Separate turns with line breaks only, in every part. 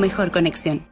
mejor conexión.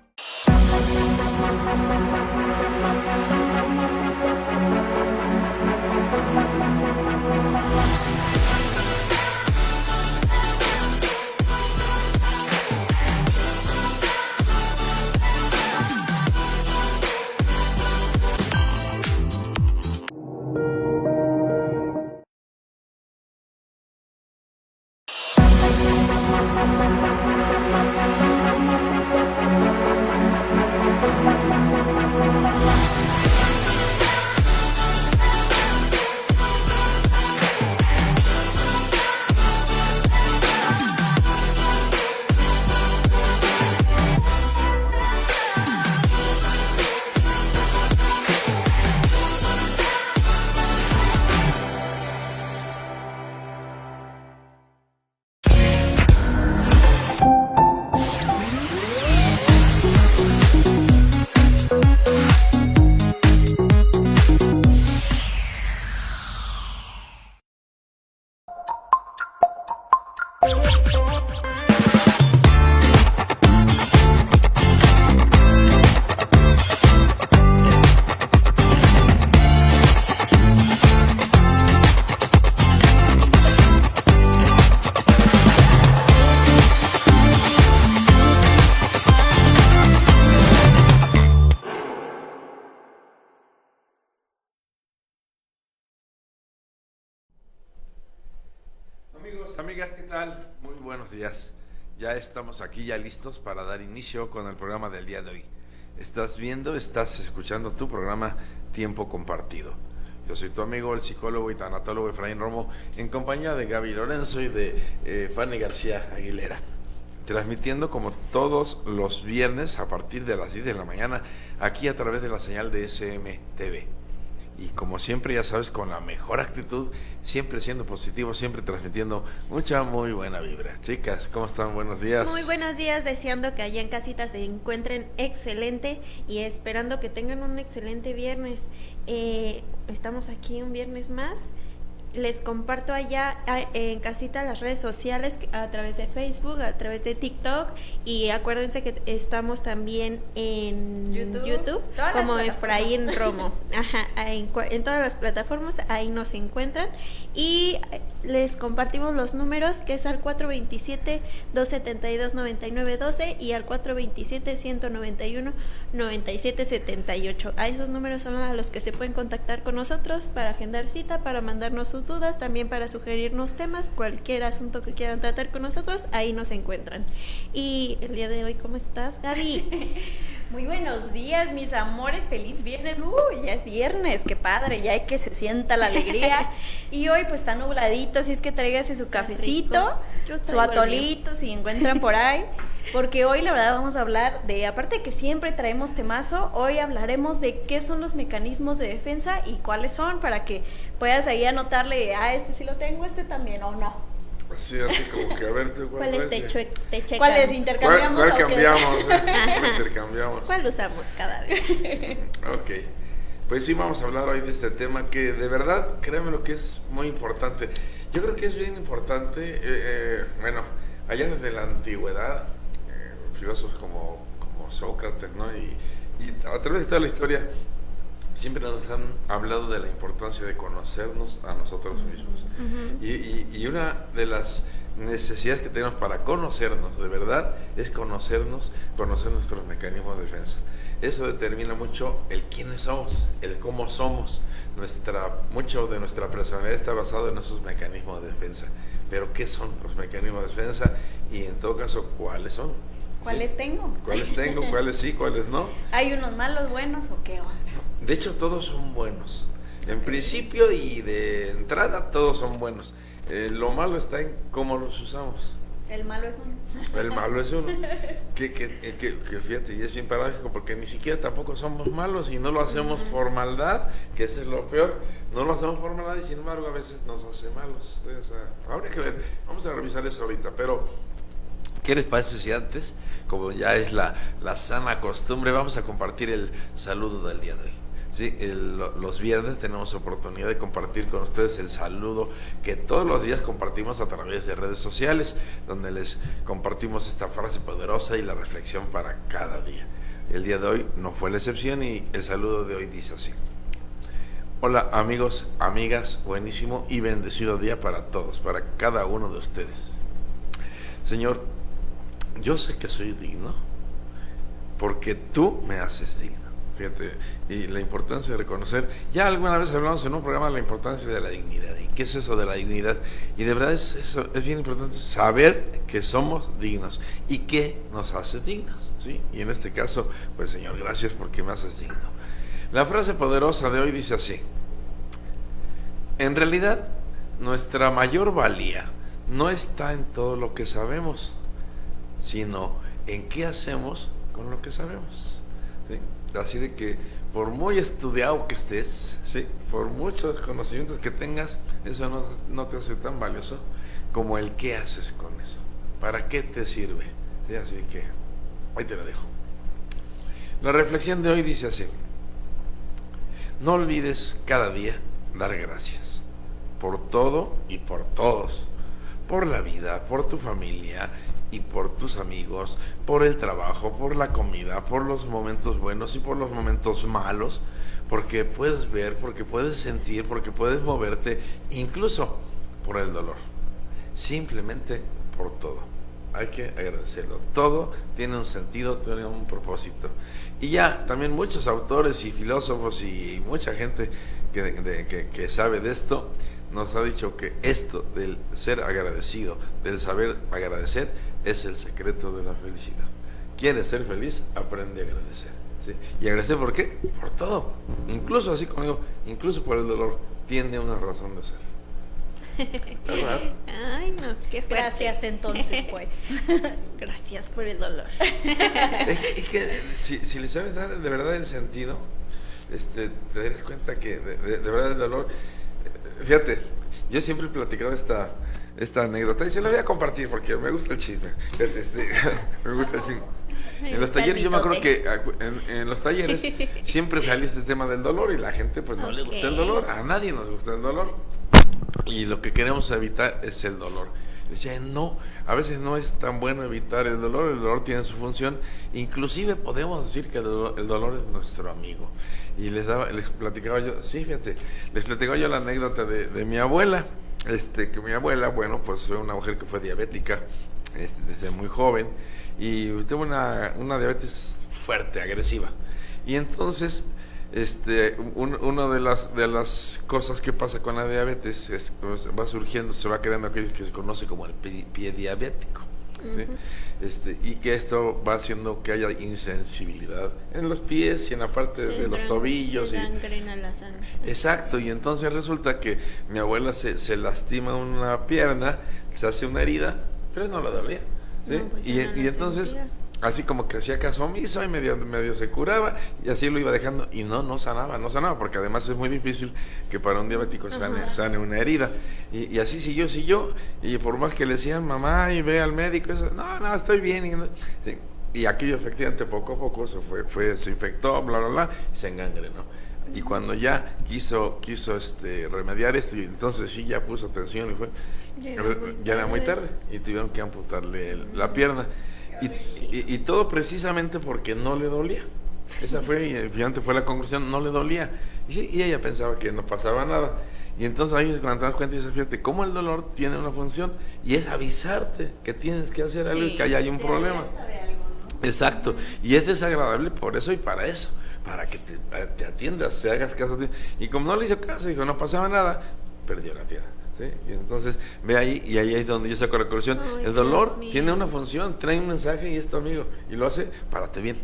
Amigas, ¿qué tal? Muy buenos días. Ya estamos aquí, ya listos para dar inicio con el programa del día de hoy. Estás escuchando tu programa Tiempo Compartido. Yo soy tu amigo, el psicólogo y tanatólogo Efraín Romo, en compañía de Gaby Lorenzo y de Fanny García Aguilera. Transmitiendo como todos los viernes a partir de las 10 de la mañana, aquí a través de la señal de SMTV. Y como siempre, ya sabes, con la mejor actitud, siempre siendo positivo, siempre transmitiendo mucha, muy buena vibra. Chicas, ¿cómo están? Buenos días.
Muy buenos días, deseando que allá en casita se encuentren excelente y esperando que tengan un excelente viernes. Estamos aquí un viernes más. Les comparto allá en casita las redes sociales a través de Facebook, a través de TikTok, y acuérdense que estamos también en YouTube como Efraín Romo. Ajá, en todas las plataformas, ahí nos encuentran. Y les compartimos los números, que es al 427-272-9912 y al 427-191-9778. A esos números son a los que se pueden contactar con nosotros para agendar cita, para mandarnos sus dudas, también para sugerirnos temas, cualquier asunto que quieran tratar con nosotros, ahí nos encuentran. Y el día de hoy, ¿cómo estás, Gaby?
Muy buenos días, mis amores, feliz viernes. Ya es viernes, qué padre, ya hay que se sienta la alegría. Y hoy pues está nubladito, así es que tráigase su cafecito, su atolito, si encuentran por ahí. Porque hoy la verdad vamos a hablar de, aparte de que siempre traemos temazo, hoy hablaremos de qué son los mecanismos de defensa y cuáles son, para que puedas ahí anotarle, este sí lo tengo, este también, o no.
Así como que a ver,
¿cuáles te checan?
¿Cuáles intercambiamos?
¿Cuál cambiamos? ¿Cuál intercambiamos?
¿Cuál usamos cada vez?
Ok, pues sí, vamos a hablar hoy de este tema que de verdad, créanme lo que es muy importante. Yo creo que es bien importante, allá desde la antigüedad, filósofos como Sócrates, ¿no? Y a través de toda la historia siempre nos han hablado de la importancia de conocernos a nosotros mismos. Y una de las necesidades que tenemos para conocernos de verdad es conocer nuestros mecanismos de defensa. Eso determina mucho el quiénes somos, el cómo somos. Mucho de nuestra personalidad está basado en esos mecanismos de defensa. Pero ¿qué son los mecanismos de defensa? Y en todo caso, ¿cuáles son?
¿Cuáles
¿Sí?
tengo?
¿Cuáles tengo? ¿Cuáles sí? ¿Cuáles no?
¿Hay unos malos, buenos o qué onda?
De hecho, todos son buenos. En principio y de entrada, todos son buenos. Lo malo está en cómo los usamos.
El malo es uno.
El malo es uno. Que fíjate, y es bien paradójico, porque ni siquiera tampoco somos malos y no lo hacemos por maldad, que eso es lo peor. No lo hacemos por maldad y sin embargo a veces nos hace malos. O sea, habría que ver. Vamos a revisar eso ahorita, pero ¿qué les parece si antes, como ya es la sana costumbre, vamos a compartir el saludo del día de hoy? ¿sí? Los viernes tenemos oportunidad de compartir con ustedes el saludo que todos los días compartimos a través de redes sociales, donde les compartimos esta frase poderosa y la reflexión para cada día. El día de hoy no fue la excepción y el saludo de hoy dice así: hola amigos, amigas, buenísimo y bendecido día para todos, para cada uno de ustedes. Señor, yo sé que soy digno porque tú me haces digno. Fíjate, y la importancia de reconocer, ya alguna vez hablamos en un programa de la importancia de la dignidad. ¿Y qué es eso de la dignidad? Y de verdad es bien importante saber que somos dignos y qué nos hace dignos, ¿sí? Y en este caso, pues Señor, gracias porque me haces digno. La frase poderosa de hoy dice así: en realidad, nuestra mayor valía no está en todo lo que sabemos, sino en qué hacemos con lo que sabemos, ¿sí? Así de que por muy estudiado que estés, ¿sí?, por muchos conocimientos que tengas, eso no te hace tan valioso como el qué haces con eso, para qué te sirve, ¿sí? Así que ahí te lo dejo. La reflexión de hoy dice así: no olvides cada día dar gracias por todo y por todos, por la vida, por tu familia y por tus amigos, por el trabajo, por la comida, por los momentos buenos y por los momentos malos, porque puedes ver, porque puedes sentir, porque puedes moverte, incluso por el dolor, simplemente por todo. Hay que agradecerlo. Todo tiene un sentido, tiene un propósito. Y ya también muchos autores y filósofos y mucha gente que sabe de esto nos ha dicho que esto del ser agradecido, del saber agradecer, es el secreto de la felicidad. ¿Quieres ser feliz? Aprende a agradecer, ¿sí? ¿Y agradecer por qué? Por todo. Incluso, así como digo, incluso por el dolor, tiene una razón de ser. ¿Verdad?
Ay, no, qué fuerte.
Gracias entonces, pues.
Gracias por el dolor.
Es que si le sabes dar de verdad el sentido, te das cuenta que de verdad el dolor... Fíjate, yo siempre he platicado esta anécdota y se la voy a compartir porque me gusta el chisme. Me gusta el chisme. En los talleres, yo me acuerdo que en los talleres siempre salía este tema del dolor y la gente pues no le gusta el dolor, a nadie nos gusta el dolor. Y lo que queremos evitar es el dolor. Decía, no, a veces no es tan bueno evitar el dolor tiene su función, inclusive podemos decir que el dolor es nuestro amigo. Y les platicaba yo, sí, fíjate, les platicaba yo la anécdota de mi abuela, que mi abuela, bueno, pues fue una mujer que fue diabética, desde muy joven, y tuvo una diabetes fuerte, agresiva. Y entonces, una de las cosas que pasa con la diabetes es pues, va surgiendo, se va creando aquello que se conoce como el pie diabético, ¿sí? Y que esto va haciendo que haya insensibilidad en los pies y en la parte de los tobillos.
Se gangrena la sangre.
Exacto, y entonces resulta que mi abuela se lastima una pierna, se hace una herida, pero no la dolía, ¿sí?
No, pues
y entonces... así como que hacía caso omiso y medio se curaba y así lo iba dejando y no sanaba, porque además es muy difícil que para un diabético sane una herida. Y así siguió, y por más que le decían mamá y ve al médico, eso, no, estoy bien. Sí. Y aquello efectivamente poco a poco se infectó, bla, bla, bla, y se engangrenó. Y cuando ya quiso remediar esto, y entonces sí ya puso atención y ya era muy tarde y tuvieron que amputarle la pierna. Y todo precisamente porque no le dolía. Esa fue, y finalmente fue la conclusión, no le dolía. Y ella pensaba que no pasaba nada. Y entonces ahí cuando te das cuenta y dices, fíjate, cómo el dolor tiene una función y es avisarte que tienes que hacer algo y que allá hay un problema.
De algo, ¿no?
Exacto. Y es desagradable por eso y para eso. Para que te atiendas, te hagas caso. Y como no le hizo caso, dijo, no pasaba nada, perdió la pierna. ¿Sí? Y entonces ve ahí, y ahí es donde yo saco la conclusión. El dolor tiene una función, trae un mensaje y es tu amigo, y lo hace para te bien.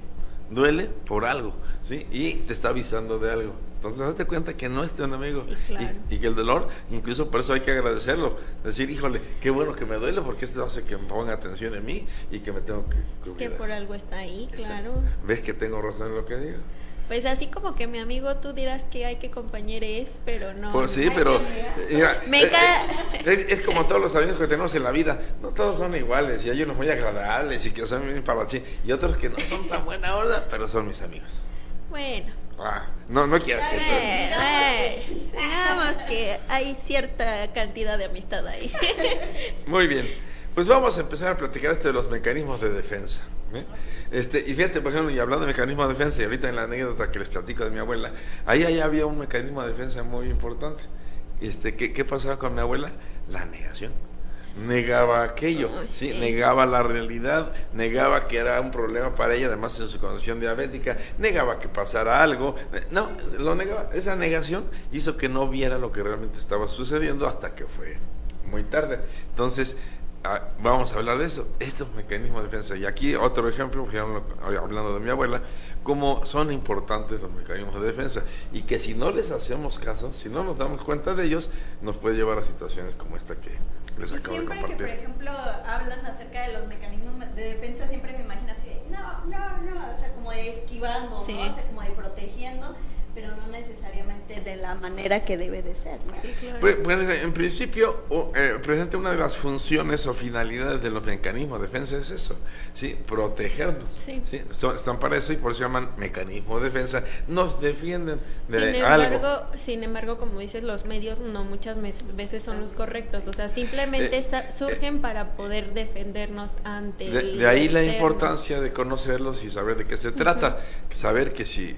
Duele por algo, ¿sí? Y te está avisando de algo. Entonces date cuenta que no es tu amigo.
Sí, claro.
Y que el dolor, incluso por eso hay que agradecerlo. Decir, híjole, qué bueno que me duele, porque esto hace que me ponga atención en mí y que me tengo que cuidar.
Es que por algo está ahí, claro.
Exacto. ¿Ves que tengo razón en lo que digo?
Pues así como que mi amigo, tú dirás que hay que compañeros, pero no.
Pues sí, pero mira, es como todos los amigos que tenemos en la vida, no todos son iguales, y hay unos muy agradables y que son bien parrachín, y otros que no son tan buena onda, pero son mis amigos.
Bueno,
No quieras que...
Digamos que hay cierta cantidad de amistad ahí.
Muy bien, pues vamos a empezar a platicar de los mecanismos de defensa. Y fíjate, por ejemplo, y hablando de mecanismos de defensa, y ahorita en la anécdota que les platico de mi abuela, ahí había un mecanismo de defensa muy importante. ¿Qué pasaba con mi abuela? La negación. Negaba aquello, ¿sí? Negaba la realidad, negaba que era un problema para ella, además en su condición diabética, negaba que pasara algo, no, lo negaba. Esa negación hizo que no viera lo que realmente estaba sucediendo hasta que fue muy tarde. Entonces, vamos a hablar de eso, estos mecanismos de defensa. Y aquí otro ejemplo, hablando de mi abuela, cómo son importantes los mecanismos de defensa y que si no les hacemos caso, si no nos damos cuenta de ellos, nos puede llevar a situaciones como esta que les acabo de compartir.
Siempre que, por ejemplo, hablan acerca de los mecanismos de defensa, siempre me imagino así de, no, o sea, como de esquivando,
sí,
¿no? O sea, como de protegiendo, pero no necesariamente de la manera que debe de ser, ¿no? Sí,
claro.
Pues, en principio, presente una de las funciones o finalidades de los mecanismos de defensa es eso, ¿sí? Protegernos, ¿sí? Están para eso y por eso se llaman mecanismos de defensa, nos defienden de algo.
Sin embargo, como dices, los medios no muchas veces son los correctos, o sea, simplemente surgen para poder defendernos ante
de ahí la importancia de conocerlos y saber de qué se trata, saber que si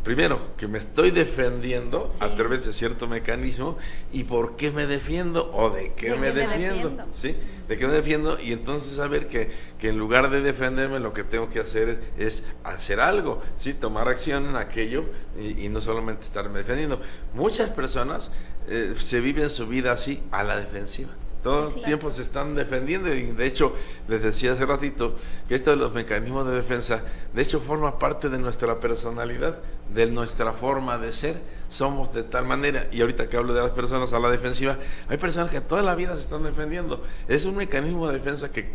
primero que me estoy defendiendo a través de cierto mecanismo y por qué me defiendo o de qué me defiendo, ¿sí? De qué me defiendo y entonces saber que en lugar de defenderme lo que tengo que hacer es hacer algo, ¿sí? Tomar acción en aquello y no solamente estarme defendiendo. Muchas personas se viven su vida así a la defensiva. Todo el tiempo se están defendiendo y de hecho les decía hace ratito que esto de los mecanismos de defensa de hecho forma parte de nuestra personalidad, de nuestra forma de ser. Somos de tal manera, y ahorita que hablo de las personas a la defensiva, hay personas que toda la vida se están defendiendo. Es un mecanismo de defensa que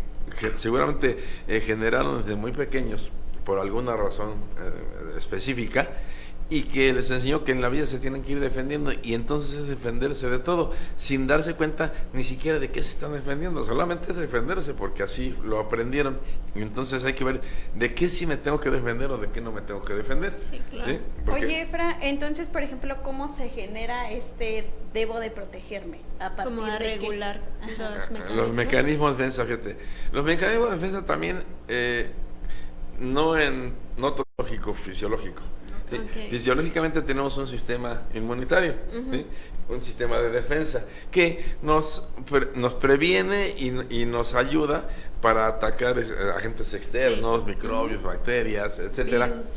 seguramente generaron desde muy pequeños por alguna razón específica, y que les enseñó que en la vida se tienen que ir defendiendo y entonces es defenderse de todo sin darse cuenta ni siquiera de qué se están defendiendo, solamente es defenderse porque así lo aprendieron y entonces hay que ver de qué sí me tengo que defender o de qué no me tengo que defender.
Sí, claro.
¿Sí?
Oye, Efra, entonces, por ejemplo, ¿cómo se genera debo de protegerme? ¿A partir
como a
de
regular
los mecanismos de defensa? Fíjate, los mecanismos de defensa también no todo lógico, fisiológico. ¿Sí? Fisiológicamente tenemos un sistema inmunitario, ¿sí? Un sistema de defensa que nos previene y nos ayuda para atacar agentes externos, microbios, bacterias, etcétera. Virus.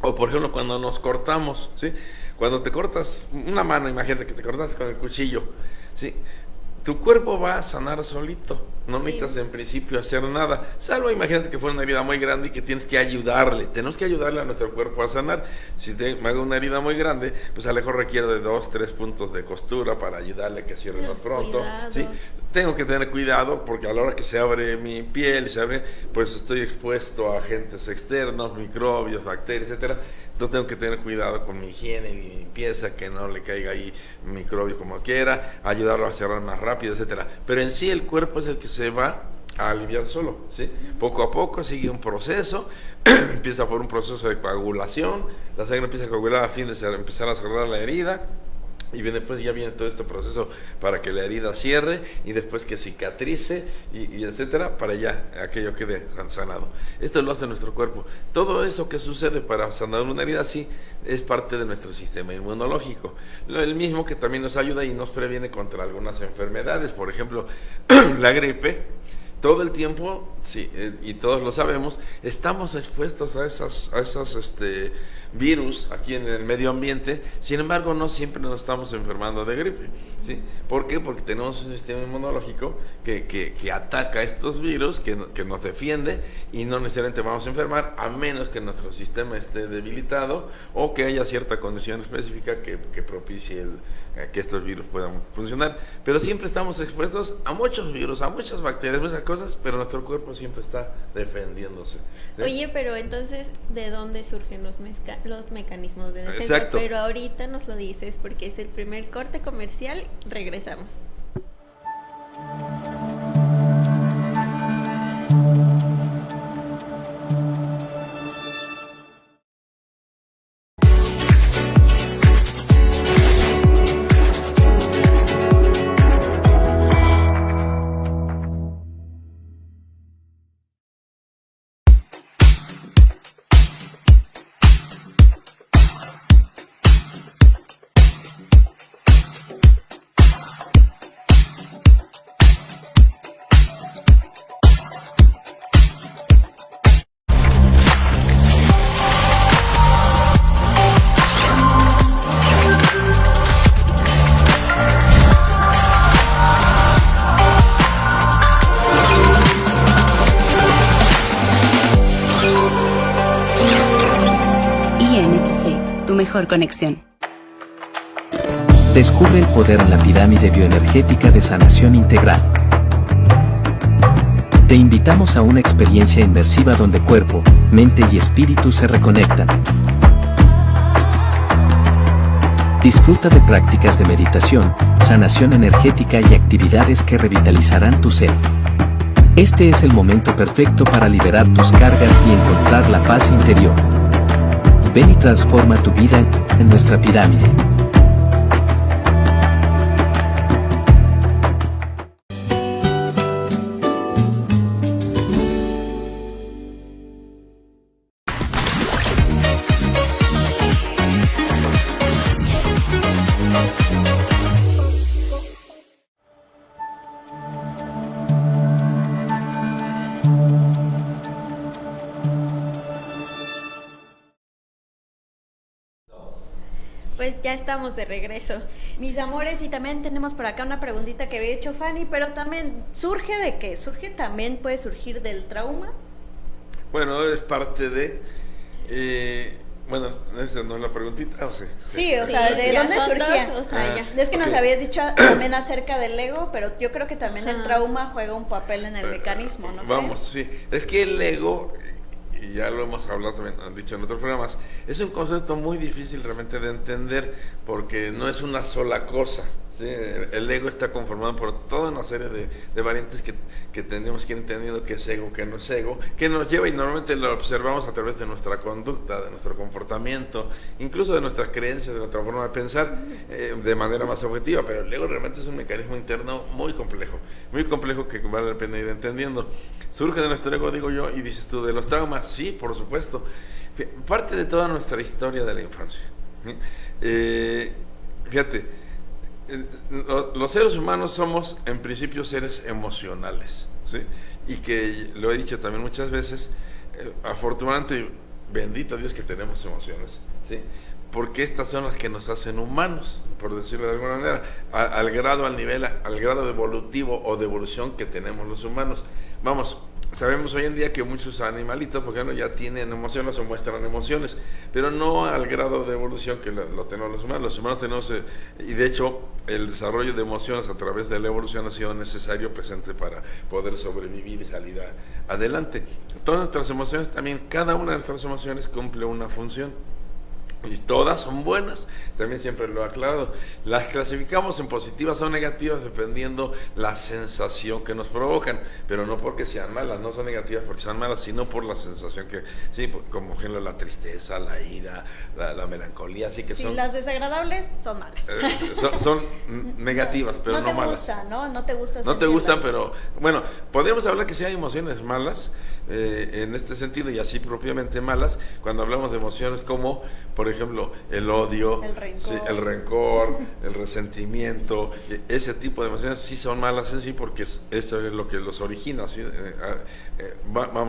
O por ejemplo cuando nos cortamos, ¿sí? Cuando te cortas una mano, imagínate que te cortaste con el cuchillo, ¿sí? Tu cuerpo va a sanar solito, no necesitas en principio hacer nada, salvo imagínate que fuera una herida muy grande y que tienes que ayudarle, tenemos que ayudarle a nuestro cuerpo a sanar. Si me hago una herida muy grande, pues a lo mejor requiero de 2-3 puntos de costura para ayudarle a que cierre más pronto, ¿sí? Tengo que tener cuidado porque a la hora que se abre mi piel, pues estoy expuesto a agentes externos, microbios, bacterias, etcétera. Entonces tengo que tener cuidado con mi higiene y mi limpieza, que no le caiga ahí microbio como quiera, ayudarlo a cerrar más rápido, etcétera. Pero en sí el cuerpo es el que se va a aliviar solo, ¿sí? Poco a poco sigue un proceso, empieza por un proceso de coagulación, la sangre empieza a coagular a fin de empezar a cerrar la herida. Y después ya viene todo este proceso para que la herida cierre y después que cicatrice y etcétera, para ya aquello quede sanado. Esto lo hace nuestro cuerpo. Todo eso que sucede para sanar una herida así es parte de nuestro sistema inmunológico. El mismo que también nos ayuda y nos previene contra algunas enfermedades, por ejemplo, la gripe. Todo el tiempo, sí, y todos lo sabemos, estamos expuestos a esos virus aquí en el medio ambiente. Sin embargo, no siempre nos estamos enfermando de gripe, ¿sí? ¿Por qué? Porque tenemos un sistema inmunológico que ataca estos virus, que nos defiende y no necesariamente vamos a enfermar a menos que nuestro sistema esté debilitado o que haya cierta condición específica que propicie que estos virus puedan funcionar. Pero siempre estamos expuestos a muchos virus, a muchas bacterias, muchas cosas, pero nuestro cuerpo siempre está defendiéndose, ¿sí?
Oye, pero entonces, ¿de dónde surgen los mecanismos de defensa?
Exacto.
Pero ahorita nos lo dices porque es el primer corte comercial. Regresamos.
mejor conexión.
Descubre el poder en la pirámide bioenergética de sanación integral. Te invitamos a una experiencia inmersiva donde cuerpo, mente y espíritu se reconectan. Disfruta de prácticas de meditación, sanación energética y actividades que revitalizarán tu ser. Este es el momento perfecto para liberar tus cargas y encontrar la paz interior. Ven y transforma tu vida en nuestra pirámide.
Pues ya estamos de regreso.
Mis amores, y también tenemos por acá una preguntita que había hecho Fanny, pero también, ¿surge de qué? Puede surgir del trauma?
Bueno, es parte de... bueno, esa no es la preguntita, ¿o sí?
Sí, o sea, ¿de dónde surgía?
Dos, o sea, ya.
Es que nos habías dicho también acerca del ego, pero yo creo que también el trauma juega un papel en el mecanismo, ¿no?
Vamos, sí. Es que el ego, y ya lo hemos hablado también, han dicho en otros programas, es un concepto muy difícil realmente de entender porque no es una sola cosa, ¿sí? El ego está conformado por toda una serie de variantes que tenemos que ir entendiendo qué es ego, qué no es ego, que nos lleva, y normalmente lo observamos a través de nuestra conducta, de nuestro comportamiento, incluso de nuestras creencias, de nuestra forma de pensar, de manera más objetiva, pero el ego realmente es un mecanismo interno muy complejo que vale la pena ir entendiendo. Surge de nuestro ego, digo yo, y dices tú, de los traumas, sí, por supuesto, parte de toda nuestra historia de la infancia. Fíjate, los seres humanos somos en principio seres emocionales, ¿sí? Y que lo he dicho también muchas veces, afortunadamente, bendito Dios que tenemos emociones, ¿sí? Porque estas son las que nos hacen humanos, por decirlo de alguna manera, al grado evolutivo o de evolución que tenemos los humanos. Vamos, sabemos hoy en día que muchos animalitos, por ejemplo, ya tienen emociones o muestran emociones, pero no al grado de evolución que lo tenemos los humanos. Los humanos tenemos, y de hecho, el desarrollo de emociones a través de la evolución ha sido necesario, presente para poder sobrevivir y salir adelante. Todas nuestras emociones también, cada una de nuestras emociones cumple una función. Y todas son buenas, también siempre lo he aclarado. Las clasificamos en positivas o negativas dependiendo la sensación que nos provocan, pero no porque sean malas, no son negativas porque sean malas, sino por la sensación que, sí, como por ejemplo la tristeza, la ira, la melancolía, así que
sí,
son...
las desagradables son malas.
Son negativas, pero no malas.
No te gusta,
no te gustan, pero bueno, podríamos hablar que sí hay emociones malas, en este sentido, y así propiamente malas, cuando hablamos de emociones como, por ejemplo, el odio, el rencor, el resentimiento, ese tipo de emociones sí son malas en sí, porque eso es lo que los origina, ¿sí?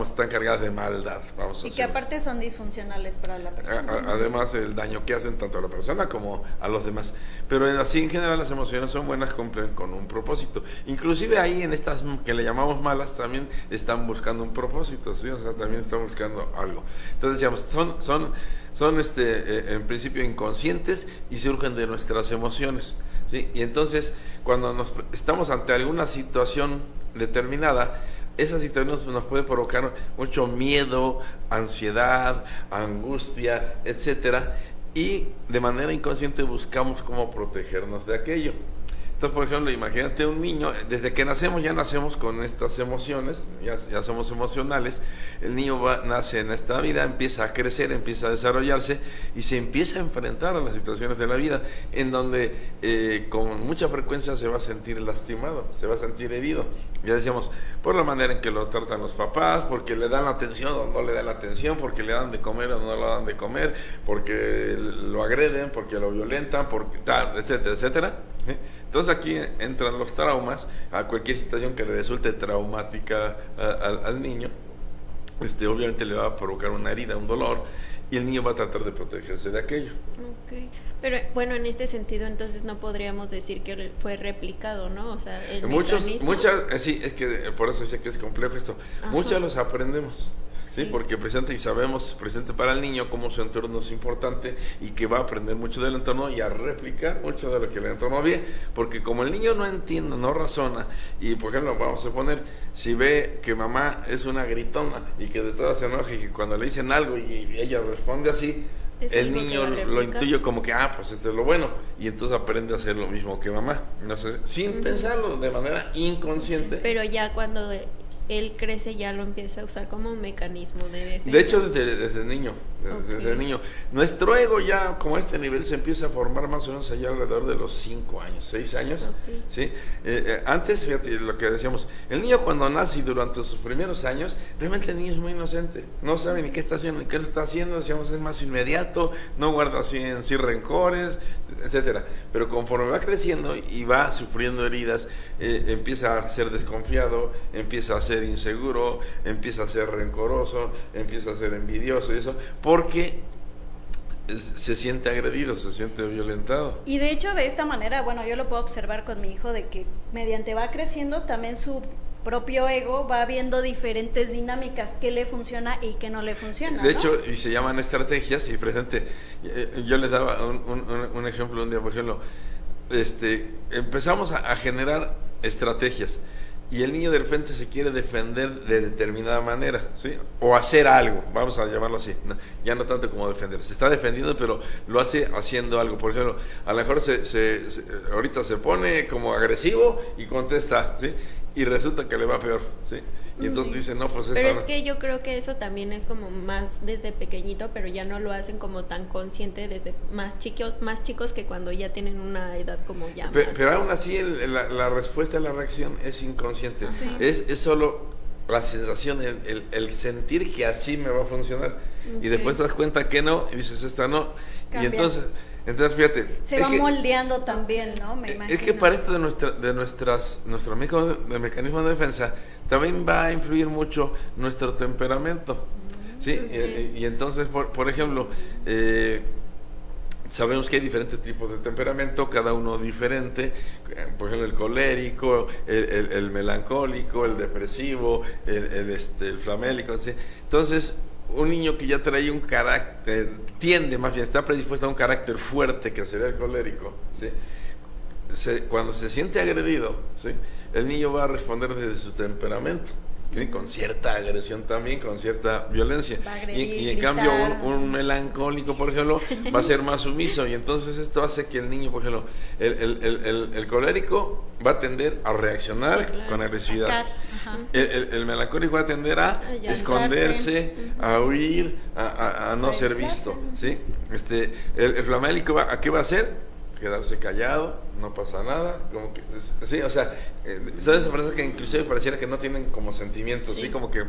Están cargadas de maldad,
y que aparte son disfuncionales para la persona.
Además, el daño que hacen tanto a la persona como a los demás. Pero así en general las emociones son buenas, cumplen con un propósito. Inclusive ahí en estas que le llamamos malas también están buscando un propósito, ¿sí? O sea, también están buscando algo. Entonces, digamos, son en principio inconscientes y surgen de nuestras emociones, ¿sí? Y entonces, cuando estamos ante alguna situación determinada, esa situación nos puede provocar mucho miedo, ansiedad, angustia, etcétera, y de manera inconsciente buscamos cómo protegernos de aquello. Entonces, por ejemplo, imagínate un niño, desde que nacemos ya nacemos con estas emociones, ya somos emocionales. El niño nace en esta vida, empieza a crecer, empieza a desarrollarse y se empieza a enfrentar a las situaciones de la vida en donde con mucha frecuencia se va a sentir lastimado, se va a sentir herido. Ya decíamos, por la manera en que lo tratan los papás, porque le dan la atención o no le dan la atención, porque le dan de comer o no le dan de comer, porque lo agreden, porque lo violentan, porque tal, etcétera, etcétera. Entonces aquí entran los traumas, a cualquier situación que le resulte traumática al niño, obviamente le va a provocar una herida, un dolor, y el niño va a tratar de protegerse de aquello.
Okay. Pero bueno, en este sentido entonces no podríamos decir que fue replicado, ¿no? O sea,
sí, es que por eso dice que es complejo esto. Ajá. Muchos los aprendemos. ¿sí? Porque presente y sabemos, presente para el niño, cómo su entorno es importante y que va a aprender mucho del entorno y a replicar mucho de lo que el entorno ve, porque como el niño no entiende, no razona, y por ejemplo, vamos a poner, si ve que mamá es una gritona y que de todas se enoja y que cuando le dicen algo y ella responde así, el niño lo intuye como que, pues esto es lo bueno, y entonces aprende a hacer lo mismo que mamá, no sé, sin pensarlo, de manera inconsciente.
Pero ya cuando él crece ya lo empieza a usar como un mecanismo de defensa.
De hecho, desde niño, desde niño. Nuestro ego ya, como a este nivel, se empieza a formar más o menos allá alrededor de los 5 años, 6 años.
Okay.
¿Sí? Antes, fíjate lo que decíamos, el niño cuando nace y durante sus primeros años, realmente el niño es muy inocente. No sabe ni qué está haciendo, ni qué lo está haciendo, decíamos, es más inmediato, no guarda así en sí rencores, etcétera. Pero conforme va creciendo y va sufriendo heridas, empieza a ser desconfiado, empieza a ser inseguro, empieza a ser rencoroso, empieza a ser envidioso y eso, porque se siente agredido, se siente violentado.
Y de hecho de esta manera, bueno, yo lo puedo observar con mi hijo, de que mediante va creciendo también su propio ego va viendo diferentes dinámicas, qué le funciona y qué no le funciona.
De hecho, y se llaman estrategias, y presente, yo les daba un ejemplo un día, por ejemplo, empezamos a generar estrategias, y el niño de repente se quiere defender de determinada manera, ¿sí? O hacer algo, vamos a llamarlo así, ya no tanto como defender, se está defendiendo, pero lo hace haciendo algo. Por ejemplo, a lo mejor ahorita se pone como agresivo y contesta, ¿sí? Y resulta que le va peor, ¿sí? Y entonces dice, no, pues
pero es que yo creo que eso también es como más desde pequeñito, pero ya no lo hacen como tan consciente desde más chicos que cuando ya tienen una edad como ya
pero aún así la respuesta a la reacción es inconsciente.
Sí.
Es solo la sensación, el sentir que así me va a funcionar. Okay. Y después te das cuenta que no, y dices, esta no. Cambia. Y entonces fíjate,
se va moldeando también, ¿no? Me imagino.
Es que para esto nuestro mecanismo de defensa también va a influir mucho nuestro temperamento, ¿sí? Okay. Y entonces, por ejemplo, sabemos que hay diferentes tipos de temperamento, cada uno diferente. Por ejemplo, el colérico, el melancólico, el depresivo, el flamélico, ¿sí? Entonces, un niño que ya trae un carácter, está predispuesto a un carácter fuerte, que sería el colérico, ¿sí? Cuando se siente agredido, ¿sí? El niño va a responder desde su temperamento, ¿sí? Con cierta agresión también, con cierta violencia. Y en cambio un melancólico, por ejemplo, va a ser más sumiso, y entonces esto hace que el niño, por ejemplo, el colérico va a tender a reaccionar, sí, claro, con agresividad. El melancólico va a tender a esconderse, a huir, a no ser visto, ¿sí? El flamélico, ¿a qué va a hacer? Quedarse callado, no pasa nada, como que, sí, o sea, ¿sabes? Parece que inclusive pareciera que no tienen como sentimientos, sí, como que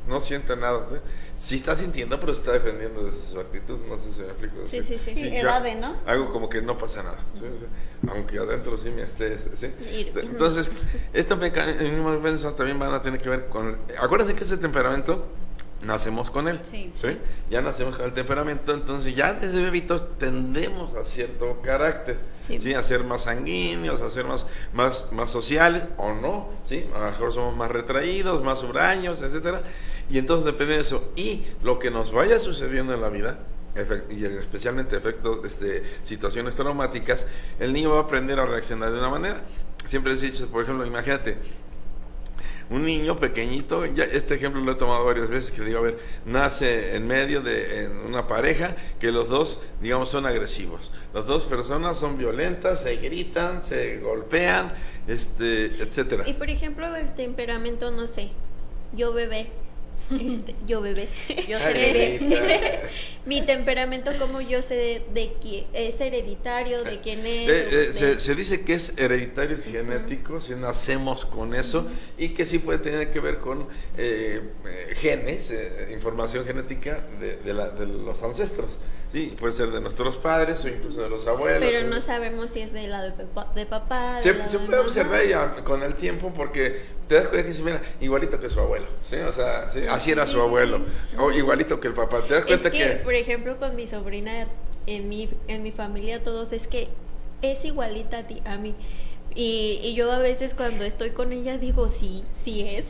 no sienten nada, ¿sí? Sí está sintiendo, pero se está defendiendo de su actitud, no sé si me explico.
Sí, evade, ¿no?
Algo como que no pasa nada, ¿sí? O sea, aunque adentro sí me esté, ¿sí? Entonces, estos mecanismos de defensa también van a tener que ver con, acuérdense que ese temperamento nacemos con él, ¿sí? Ya nacemos con el temperamento, entonces ya desde bebitos tendemos a cierto carácter, ¿sí? A ser más sanguíneos, a ser más sociales, o no, ¿sí? A lo mejor somos más retraídos, más huraños, etcétera, y entonces depende de eso, y lo que nos vaya sucediendo en la vida, y especialmente efectos, situaciones traumáticas, el niño va a aprender a reaccionar de una manera. Siempre les he dicho, por ejemplo, imagínate, un niño pequeñito, ya este ejemplo lo he tomado varias veces, que digo, a ver, nace en medio de una pareja que los dos, digamos, son agresivos. Las dos personas son violentas, se gritan, se golpean, etcétera.
Y por ejemplo, el temperamento, no sé, yo bebé. Yo seré mi temperamento, como yo sé de quién es hereditario, de quién es.
Se dice que es hereditario, es genético, si nacemos con eso, y que sí puede tener que ver con genes, información genética de los ancestros. Sí, puede ser de nuestros padres o incluso de los abuelos.
Pero no sabemos si es del lado de papá.
Se puede observar ya con el tiempo, porque te das cuenta que dice, mira, igualito que su abuelo, ¿sí? O sea, ¿sí? Así era su abuelo, o igualito que el papá. Te das cuenta
que, por ejemplo, con mi sobrina, en mi familia todos, es que es igualita a mí. Y yo a veces cuando estoy con ella digo, sí es.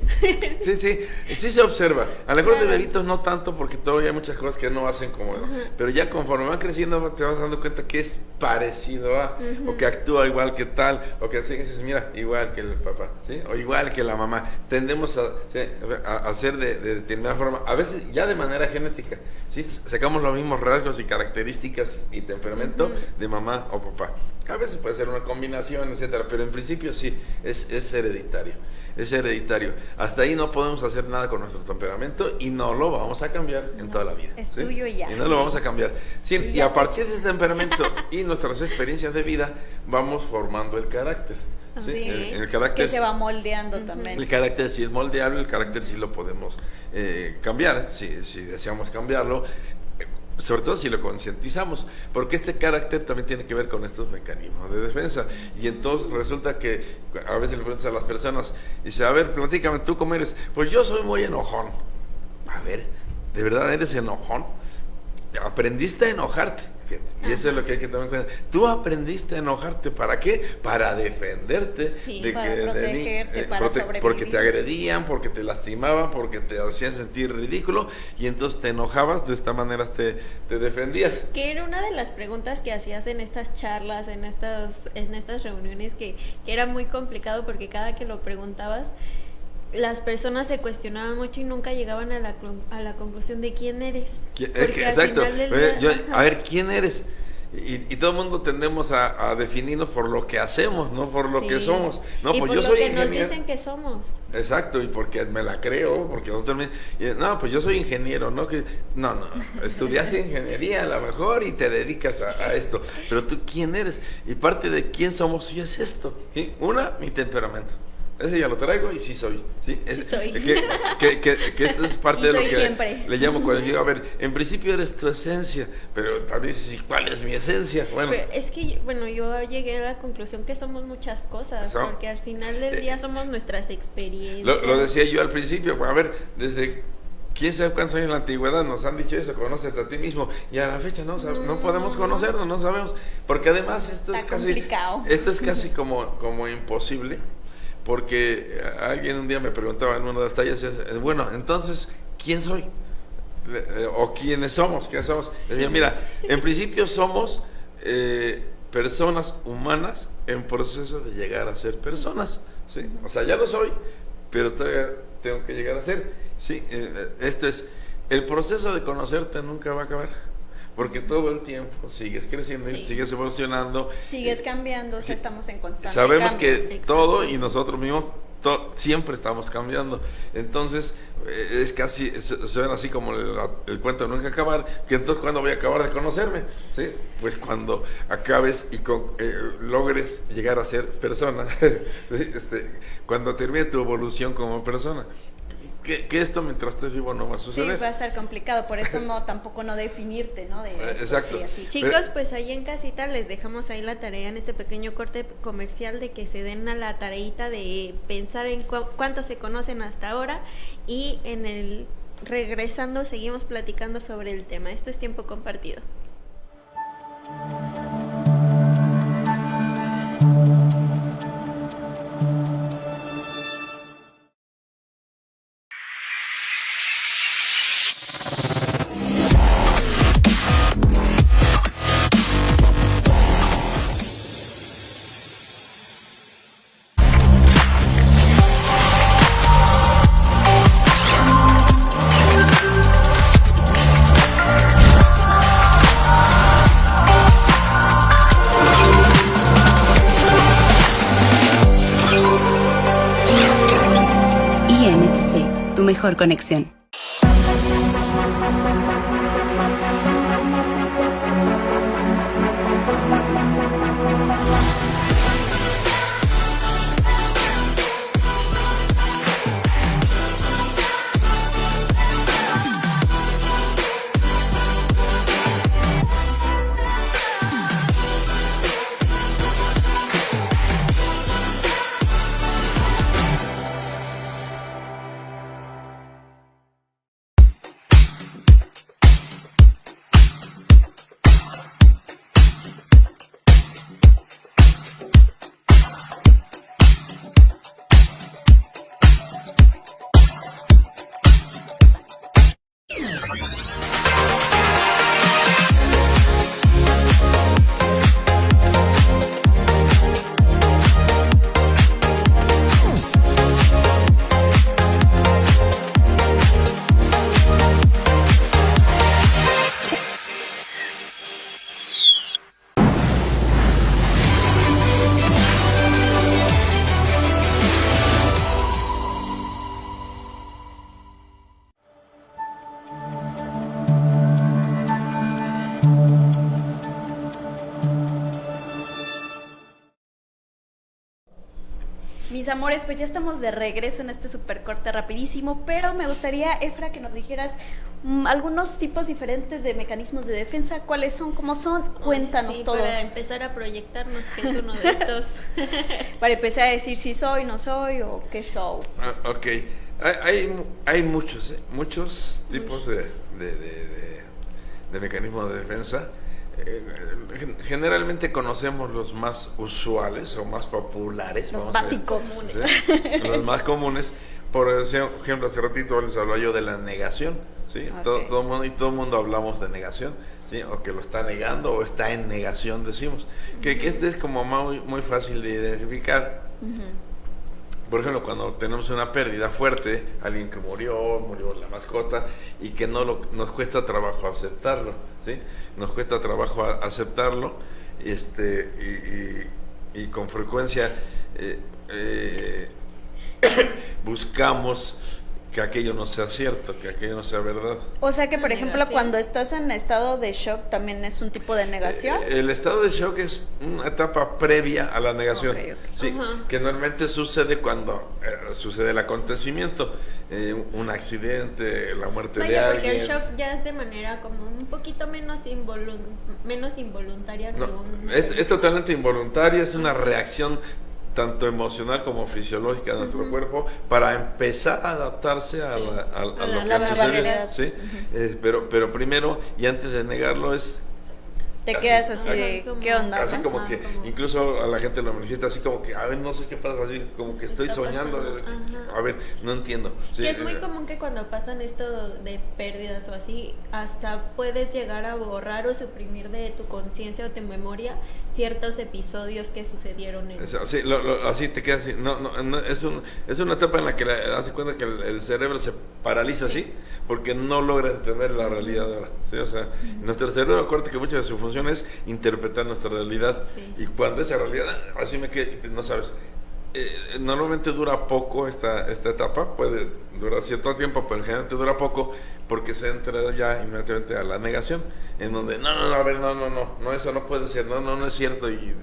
Sí se observa. A lo mejor
Claro.
de bebitos no tanto porque todavía hay muchas cosas que no hacen como... Pero ya conforme van creciendo te vas dando cuenta que es parecido a... O que actúa igual que tal, o que así dices, mira, igual que el papá, ¿sí? O igual que la mamá. Tendemos a hacer de determinada forma, a veces ya de manera genética, ¿sí? Sacamos los mismos rasgos y características y temperamento de mamá o papá. A veces puede ser una combinación, etcétera, pero en principio sí, es hereditario. Es hereditario. Hasta ahí no podemos hacer nada con nuestro temperamento y no lo vamos a cambiar en toda la vida.
Es
¿sí?
tuyo y ya.
Y no lo vamos a cambiar. Sí, y a partir de ese temperamento y nuestras experiencias de vida, vamos formando el carácter. ¿sí?
Sí,
El carácter
que se va moldeando también.
el carácter sí es moldeable, el carácter sí lo podemos cambiar, si deseamos cambiarlo, sobre todo si lo concientizamos, porque este carácter también tiene que ver con estos mecanismos de defensa. Y entonces resulta que a veces le preguntas a las personas, y dice, a ver, platícame, ¿tú cómo eres? Pues yo soy muy enojón. A ver, ¿de verdad eres enojón? Aprendiste a enojarte. Fíjate, y eso es lo que hay que tomar en cuenta. Tú aprendiste a enojarte, ¿para qué? Para defenderte.
Sí,
para protegerte, para sobrevivir.
Porque te agredían, porque te lastimaban, porque te hacían sentir ridículo, y entonces te enojabas, de esta manera te defendías.
Que era una de las preguntas que hacías en estas charlas, en estas reuniones, que era muy complicado porque cada que lo preguntabas, las personas se cuestionaban mucho y nunca llegaban a la conclusión de quién eres. Porque al
Exacto.
final del día,
A ver, ¿quién eres? Y todo el mundo tendemos a definirnos por lo que hacemos, no por lo
sí.
que somos. No,
y
pues
por
yo
lo
soy
que
ingeniero.
nos dicen que somos.
Exacto, y porque me la creo, porque nosotros no, pues yo soy ingeniero, ¿no? No, estudiaste ingeniería a lo mejor y te dedicas a esto, pero tú, ¿quién eres? Y parte de quién somos sí es esto, ¿sí? Mi temperamento. Ese ya lo traigo y sí soy, ¿sí?
Sí soy.
Que esto es parte
Sí
de lo
soy
que
siempre.
le llamo cuando digo, a ver, en principio eres tu esencia, pero también dices, ¿cuál es mi esencia? Bueno,
Pero es que, bueno, yo llegué a la conclusión que somos muchas cosas, porque al final del día somos nuestras experiencias.
lo decía yo al principio, a ver, desde quién sabe cuántos años en la antigüedad nos han dicho eso, conócete a ti mismo, y a la fecha no podemos conocernos, no sabemos, porque además esto
Está complicado.
es casi como imposible. Porque alguien un día me preguntaba en una de las tallas, bueno, entonces, ¿quién soy? ¿O quiénes somos? ¿Quiénes somos? Decía, mira, en principio somos personas humanas en proceso de llegar a ser personas, ¿sí? O sea, ya lo soy, pero todavía tengo que llegar a ser, ¿sí? Esto es, el proceso de conocerte nunca va a acabar. Porque todo el tiempo sigues creciendo,
Sí.
sigues evolucionando.
Sigues cambiando, o sea,
sí.
estamos en constante
Sabemos
cambio.
que
Exacto.
todo y nosotros mismos siempre estamos cambiando. Entonces, es casi, suena así como el cuento de nunca acabar, que entonces ¿cuándo voy a acabar de conocerme? ¿Sí? Pues cuando acabes y logres llegar a ser persona, ¿sí? Cuando termine tu evolución como persona. Que esto mientras estés vivo no va a
Sí,
suceder.
va a ser complicado, por eso tampoco no definirte, ¿no? De esto,
Exacto.
así.
Chicos, pues ahí en casita les dejamos ahí la tarea en este pequeño corte comercial de que se den a la tareita de pensar en cuánto se conocen hasta ahora, y regresando seguimos platicando sobre el tema. Esto es Tiempo Compartido.
INTC, tu mejor conexión.
Mis amores, pues ya estamos de regreso en este super corte rapidísimo, pero me gustaría, Efra, que nos dijeras algunos tipos diferentes de mecanismos de defensa. ¿Cuáles son? ¿Cómo son? Cuéntanos
sí,
todos.
Para empezar a proyectarnos que es uno de estos.
Para empezar a decir si soy, no soy o qué show.
Ok. Hay muchos tipos de mecanismos de defensa. Generalmente conocemos los más usuales o más populares.
Los básicos.
¿Sí? Los más comunes. Por ejemplo, hace ratito les hablaba yo de la negación. ¿Sí?
Okay.
Todo el mundo hablamos de negación. ¿Sí? O que lo está negando o está en negación, decimos. Que este es como muy fácil de identificar. Por ejemplo, cuando tenemos una pérdida fuerte, alguien que murió la mascota, y que nos cuesta trabajo aceptarlo, ¿sí? Nos cuesta trabajo aceptarlo, y con frecuencia buscamos que aquello no sea cierto, que aquello no sea verdad.
O sea que, por ejemplo,
Negación.
cuando estás en estado de shock, ¿también es un tipo de negación?
El estado de shock es una etapa previa a la negación.
Ok.
Sí, que normalmente sucede cuando sucede el acontecimiento, un accidente, la muerte de
Vaya,
alguien.
porque el shock ya es de manera como un poquito menos involuntaria que
No,
un...
es totalmente involuntaria, es una reacción tanto emocional como fisiológica de nuestro cuerpo para empezar a adaptarse a lo que
la
ha
nueva
sucedido,
realidad.
¿sí? Pero primero, y antes de negarlo, es
Te
así.
quedas así
Ajá,
de,
como-
¿qué onda?
así
no?
como que incluso a la gente lo manifiesta así como que, a ver, no sé qué pasa, así como que estoy
Está
soñando,
pasando, ajá.
a ver, no entiendo. Sí,
Que es muy común que cuando pasan esto de pérdidas o así, hasta puedes llegar a borrar o suprimir de tu conciencia o tu memoria ciertos episodios que sucedieron en...
Así, así te quedas así. No, es una etapa en la que das cuenta que el cerebro se paraliza así, porque no logra entender la realidad ahora. ¿Sí? O sea, nuestro cerebro, acuérdate que mucha de su función es interpretar nuestra realidad.
Sí.
Y cuando esa realidad, así me quedé, no sabes. Normalmente dura poco esta etapa, puede durar cierto tiempo, pero generalmente dura poco porque se entra ya inmediatamente a la negación, en donde a ver, no, eso no puede ser, no es cierto, y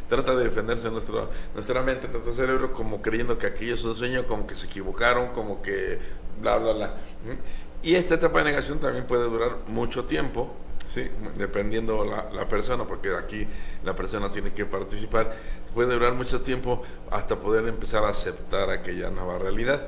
trata de defenderse nuestra mente, nuestro cerebro, como creyendo que aquello es un sueño, como que se equivocaron, como que bla. Y esta etapa de negación también puede durar mucho tiempo, ¿sí? Dependiendo la persona, porque aquí la persona tiene que participar. Puede durar mucho tiempo hasta poder empezar a aceptar aquella nueva realidad.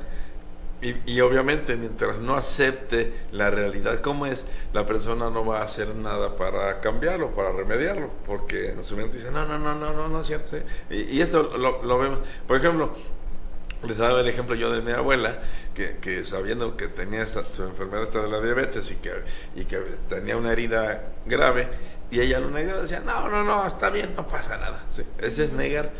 Y obviamente mientras no acepte la realidad como es, la persona no va a hacer nada para cambiarlo, para remediarlo, porque en su mente dice, no es cierto. Y esto lo vemos. Por ejemplo, les daba el ejemplo yo de mi abuela, que sabiendo que tenía su enfermedad esta de la diabetes y que tenía una herida grave, y ella lo negaba, decía, no, está bien, no pasa nada. ¿Sí? Ese es negar.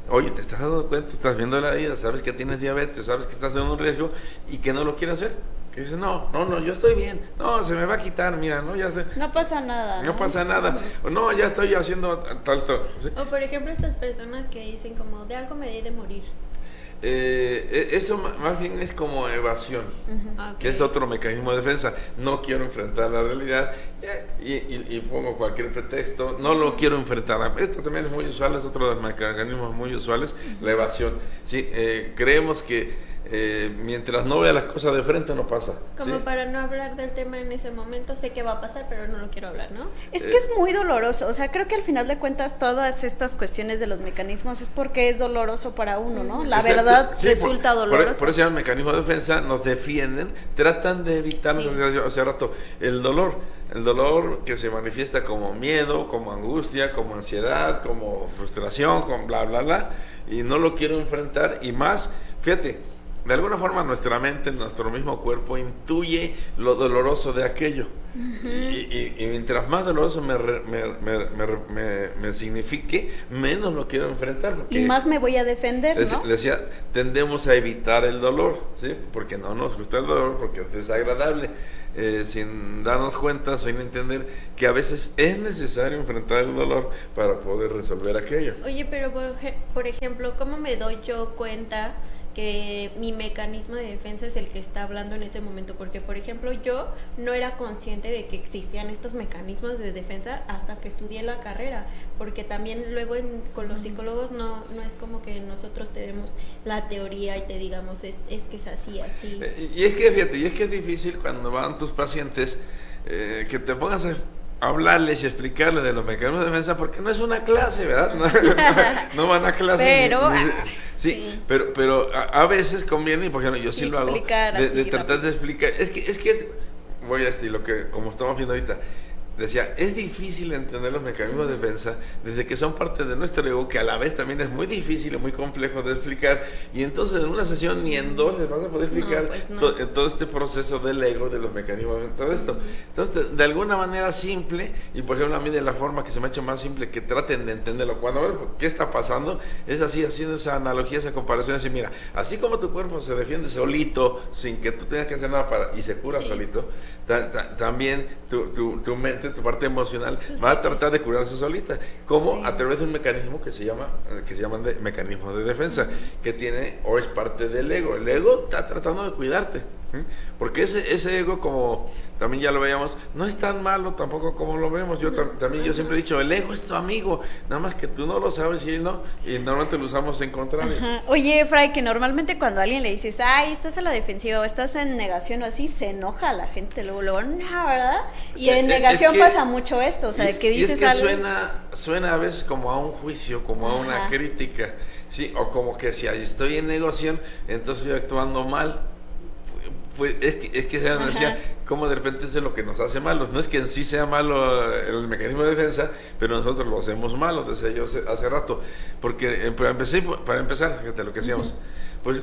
Oye, te estás dando cuenta, estás viendo la herida, sabes que tienes diabetes, sabes que estás en un riesgo y que no lo quieres ver. Que dice, no, yo estoy bien, no, se me va a quitar, mira, ya sé.
No pasa nada.
No pasa nada, no, ya estoy haciendo tal. ¿Sí?
O por ejemplo estas personas que dicen como, de algo me di de morir.
Eso más bien es como evasión, que es otro mecanismo de defensa. No quiero enfrentar la realidad y pongo cualquier pretexto, no lo quiero enfrentar. Esto también es muy usual, es otro de los mecanismos muy usuales, la evasión. ¿Sí? Creemos que mientras no vea las cosas de frente no pasa.
Como
¿sí?
para no hablar del tema en ese momento, sé que va a pasar, pero no lo quiero hablar, ¿no?
Es que es muy doloroso, o sea, creo que al final de cuentas todas estas cuestiones de los mecanismos es porque es doloroso para uno, ¿no? La
Exacto.
verdad
Sí,
resulta doloroso.
Por eso el mecanismo de defensa nos defienden, tratan de evitar, hace rato, el dolor que se manifiesta como miedo, como angustia, como ansiedad, como frustración, con bla, y no lo quiero enfrentar, y más, fíjate, de alguna forma nuestra mente, nuestro mismo cuerpo intuye lo doloroso de aquello. Y mientras más doloroso me signifique, menos lo quiero enfrentar.
Y más me voy a defender, ¿no?
Le decía, tendemos a evitar el dolor, ¿sí? Porque no nos gusta el dolor, porque es desagradable. Sin darnos cuenta, sin entender que a veces es necesario enfrentar el dolor para poder resolver aquello.
Oye, pero por ejemplo, ¿cómo me doy yo cuenta que mi mecanismo de defensa es el que está hablando en ese momento, porque por ejemplo yo no era consciente de que existían estos mecanismos de defensa hasta que estudié la carrera, porque también luego con los psicólogos no es como que nosotros tenemos la teoría y te digamos es que es así.
Y es que fíjate, y es que es difícil cuando van tus pacientes que te pongas a hablarles y explicarles de los mecanismos de defensa, porque no es una clase, ¿verdad? No van a clase.
Pero,
sí, pero a veces conviene, y por ejemplo yo sí lo hago, de tratar de explicar. Es que voy a lo que, como estamos viendo ahorita, decía, es difícil entender los mecanismos de defensa desde que son parte de nuestro ego, que a la vez también es muy difícil y muy complejo de explicar, y entonces en una sesión ni en dos les vas a poder explicar todo este proceso del ego, de los mecanismos, de todo esto. Entonces, de alguna manera simple, y por ejemplo a mí de la forma que se me ha hecho más simple, que traten de entenderlo, cuando ves qué está pasando, es así, haciendo esa analogía, esa comparación, así, mira, así como tu cuerpo se defiende solito, sin que tú tengas que hacer nada y se cura solito, también tu mente, tu parte emocional va a tratar de curarse solita, como a través de un mecanismo que se llaman mecanismos de defensa, que tiene o es parte del ego. El ego está tratando de cuidarte, porque ese ego, como también ya lo veíamos, no es tan malo tampoco como lo vemos. Yo también yo siempre he dicho, el ego es tu amigo, nada más que tú no lo sabes y él no, y normalmente lo usamos en contrario.
Oye, Fray, que normalmente cuando a alguien le dices, ay, estás a la defensiva o estás en negación o así, se enoja la gente luego, no, ¿verdad? Y en negación pasa mucho esto, o sea, de que dices
es que
algo...
suena a veces como a un juicio, como a una crítica, sí, o como que si estoy en negación, entonces estoy actuando mal. Pues es que se decía, como de repente es lo que nos hace malos. No es que en sí sea malo el mecanismo de defensa, pero nosotros lo hacemos malo, decía yo hace rato. Porque para empezar, fíjate lo que hacíamos, pues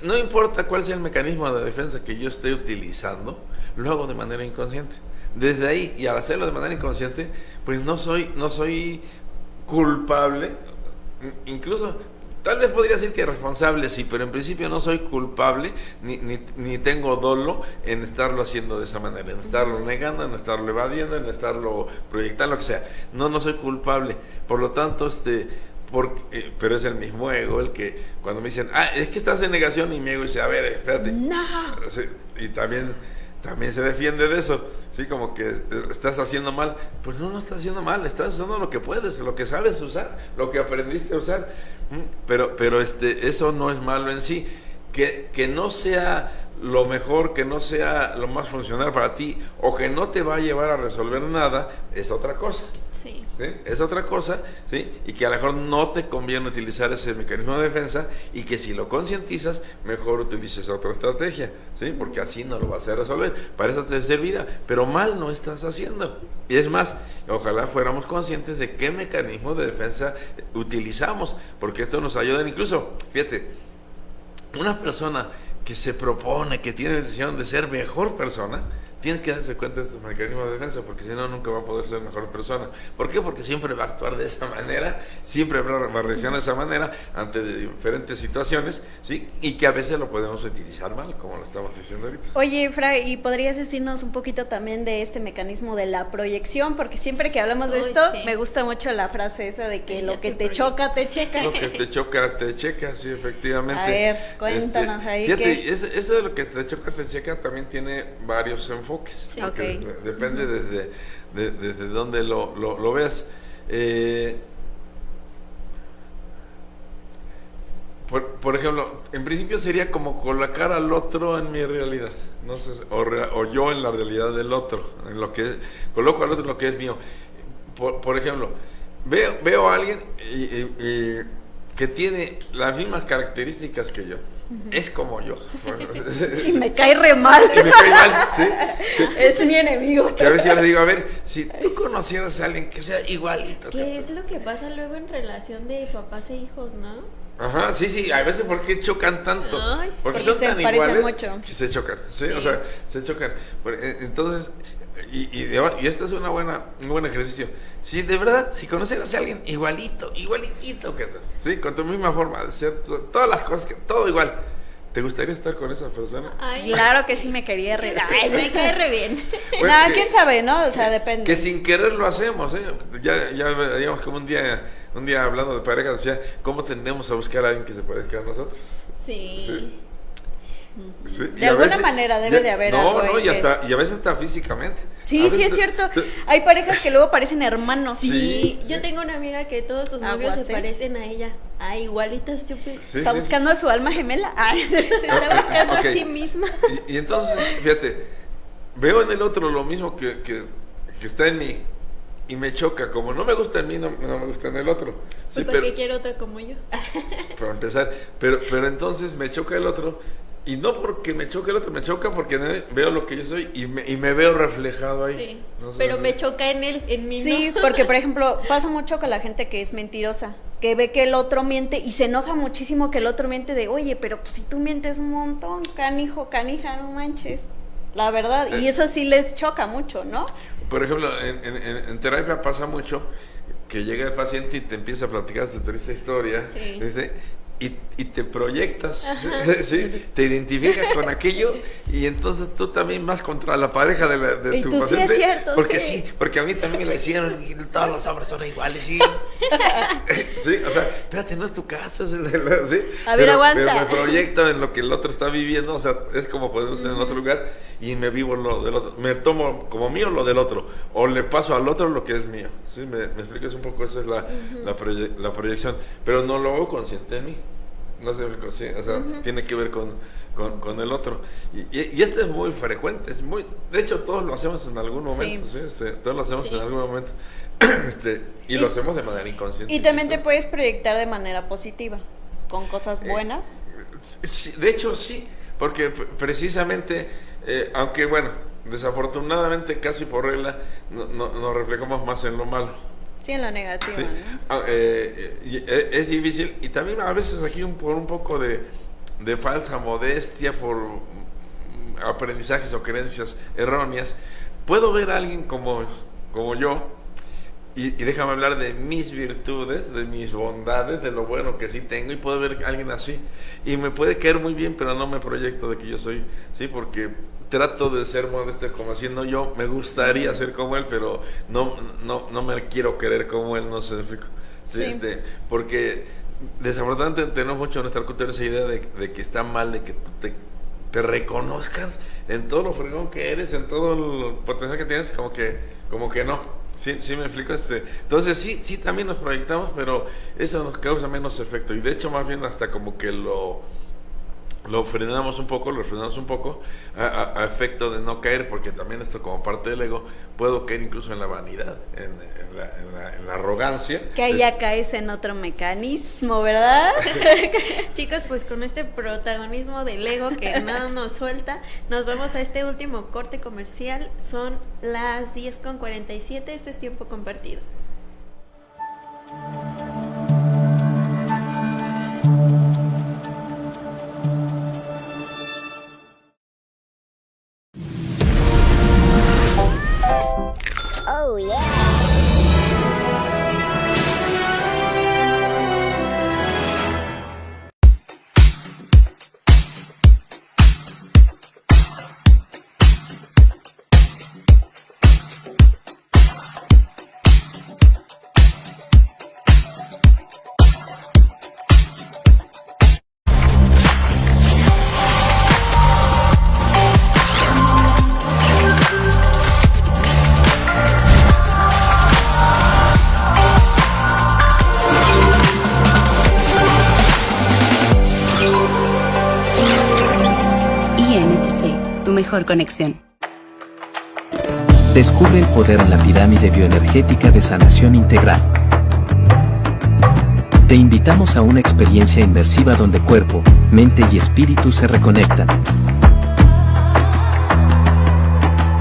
no importa cuál sea el mecanismo de defensa que yo esté utilizando, lo hago de manera inconsciente. Desde ahí, y al hacerlo de manera inconsciente, pues no soy culpable, incluso... Tal vez podría decir que responsable, sí, pero en principio no soy culpable, ni tengo dolo en estarlo haciendo de esa manera, en estarlo negando, en estarlo evadiendo, en estarlo proyectando, lo que sea. No soy culpable. Por lo tanto, pero es el mismo ego el que cuando me dicen, es que estás en negación, y mi ego dice, a ver, espérate.
No.
Sí, y también se defiende de eso. Sí, como que estás haciendo mal. Pues no estás haciendo mal, estás usando lo que puedes, lo que sabes usar, lo que aprendiste a usar. Pero eso no es malo en sí. Que no sea lo mejor, que no sea lo más funcional para ti, o que no te va a llevar a resolver nada, es otra cosa.
Sí.
¿Sí? Es otra cosa, ¿sí? Y que a lo mejor no te conviene utilizar ese mecanismo de defensa, y que si lo concientizas, mejor utilices otra estrategia, ¿sí? Porque así no lo vas a resolver. Para eso te servirá, pero mal no estás haciendo. Y es más, ojalá fuéramos conscientes de qué mecanismo de defensa utilizamos, porque esto nos ayuda. Incluso, fíjate, una persona que se propone, que tiene la decisión de ser mejor persona, tiene que darse cuenta de estos mecanismos de defensa, porque si no, nunca va a poder ser mejor persona. ¿Por qué? Porque siempre va a actuar de esa manera, siempre va a reaccionar de esa manera ante diferentes situaciones, ¿sí? Y que a veces lo podemos utilizar mal, como lo estamos diciendo ahorita.
Oye, Fray, ¿y podrías decirnos un poquito también de este mecanismo de la proyección? Porque siempre que hablamos de esto, me gusta mucho la frase esa de que lo que te choca, te checa.
Lo que te choca, te checa, sí, efectivamente.
A ver, cuéntanos ahí.
Fíjate, eso de lo que te choca, te checa, también tiene varios enfoques.
Sí.
Okay.
Depende desde dónde lo veas. Por ejemplo, en principio sería como colocar al otro en mi realidad, no sé, o yo en la realidad del otro, en lo que coloco al otro en lo que es mío. Por ejemplo, veo a alguien que tiene las mismas características que yo. Es como yo.
Y me cae re mal.
Y me cae mal, ¿sí?
Es mi enemigo.
Que a veces yo le digo, a ver, si tú conocieras a alguien que sea igualito.
¿Qué es lo que pasa luego en relación de papás e hijos, no?
Ajá, sí, a veces ¿por qué chocan tanto?
Ay,
porque
sí,
son
se
tan
parecen
iguales
mucho.
que se chocan, ¿sí?
Sí.
O sea, se chocan. Entonces, y este es un buen ejercicio. Si de verdad, si conocieras a alguien igualitito que tú, ¿sí? Con tu misma forma de ser, todas las cosas, todo igual, ¿te gustaría estar con esa persona?
Ay,
Claro que sí me quería re...
ay, me cae re bien.
Bueno,
quién sabe, ¿no? O sea, depende.
Que sin querer lo hacemos, ¿eh? Ya digamos como un día un día hablando de pareja decía, ¿cómo tendemos a buscar a alguien que se parezca a nosotros?
Sí.
Sí, y
De
a
alguna
veces-
manera debe de haber algo
No,
ahí
y
que-
a veces hasta físicamente.
Sí,
A
sí,
veces
es cierto.
te-
Hay parejas que luego parecen hermanos.
Sí,
Sí,
yo
sí.
tengo una amiga que todos sus novios
Aguas,
se
¿eh?
parecen a ella. Ah, igualitas, yo
Sí,
Está
sí,
buscando a su alma gemela. Ay,
se está buscando
Ok.
a sí misma.
Y entonces, fíjate, veo en el otro lo mismo que está en mí y me choca. Como no me gusta en mí, no me gusta en el otro. Sí,
¿Por qué quiere otra como yo?
para empezar, pero entonces me choca el otro. Y no porque me choque el otro, me choca porque veo lo que yo soy y me veo reflejado ahí.
Sí,
No sé,
pero
no
me
sé.
choca en él, en mí
Sí,
no.
porque por ejemplo pasa mucho con la gente que es mentirosa, que ve que el otro miente y se enoja muchísimo que el otro miente de, oye, pero pues si tú mientes un montón, canijo, canija, no manches. La verdad, y eso sí les choca mucho, ¿no?
Por ejemplo, en terapia pasa mucho que llega el paciente y te empieza a platicar su triste historia.
Sí.
¿Viste? Y te proyectas, ¿sí? Te identificas con aquello y entonces tú también vas contra la pareja de
Y
tu
tú, sí,
paciente.
es cierto,
porque
sí.
porque a mí también me la hicieron y todos los hombres son iguales, sí. Sí, o sea, espérate, no es tu caso, es ¿sí?
A ver, aguanta.
Pero me proyecto en lo que el otro está viviendo, o sea, es como podemos ser en otro lugar y me vivo lo del otro. Me tomo como mío lo del otro, o le paso al otro lo que es mío. ¿Sí? ¿Me explicas un poco? Esa es la proyección, pero no lo hago consciente en mí. No sé, sí, o sea, tiene que ver con el otro. Y esto es muy frecuente, de hecho todos lo hacemos en algún momento, ¿sí? Todos lo hacemos en algún momento. Y lo hacemos de manera inconsciente.
Y también te
insisto.
puedes proyectar de manera positiva, con cosas buenas.
Sí, de hecho sí, porque precisamente, aunque bueno, desafortunadamente casi por regla nos reflejamos más en lo malo.
Sí, en lo negativo,
Sí.
¿no?
Es difícil y también a veces aquí por un poco de falsa modestia, por aprendizajes o creencias erróneas, puedo ver a alguien como yo y déjame hablar de mis virtudes, de mis bondades, de lo bueno que sí tengo y puedo ver a alguien así y me puede caer muy bien, pero no me proyecto de que yo soy, sí, porque trato de ser modesto como haciendo yo, me gustaría ser como él, pero no me quiero querer como él, no sé, ¿me explico? Sí,
Sí.
Porque desafortunadamente tenemos mucho en nuestra cultura esa idea de que está mal, de que tú te reconozcas en todo lo fregón que eres, en todo el potencial que tienes, como que no. Sí, me explico. Entonces sí también nos proyectamos, pero eso nos causa menos efecto y de hecho más bien hasta como que lo frenamos un poco, a efecto de no caer, porque también esto como parte del ego, puedo caer incluso en la vanidad, en la arrogancia.
Que ahí ya caes en otro mecanismo, ¿verdad?
Chicos, pues con este protagonismo del ego que nada nos suelta, nos vamos a este último corte comercial. Son las 10:47, este es tiempo compartido.
Oh yeah.
INTC, tu mejor conexión.
Descubre el poder en la pirámide bioenergética de sanación integral. Te invitamos a una experiencia inmersiva donde cuerpo, mente y espíritu se reconectan.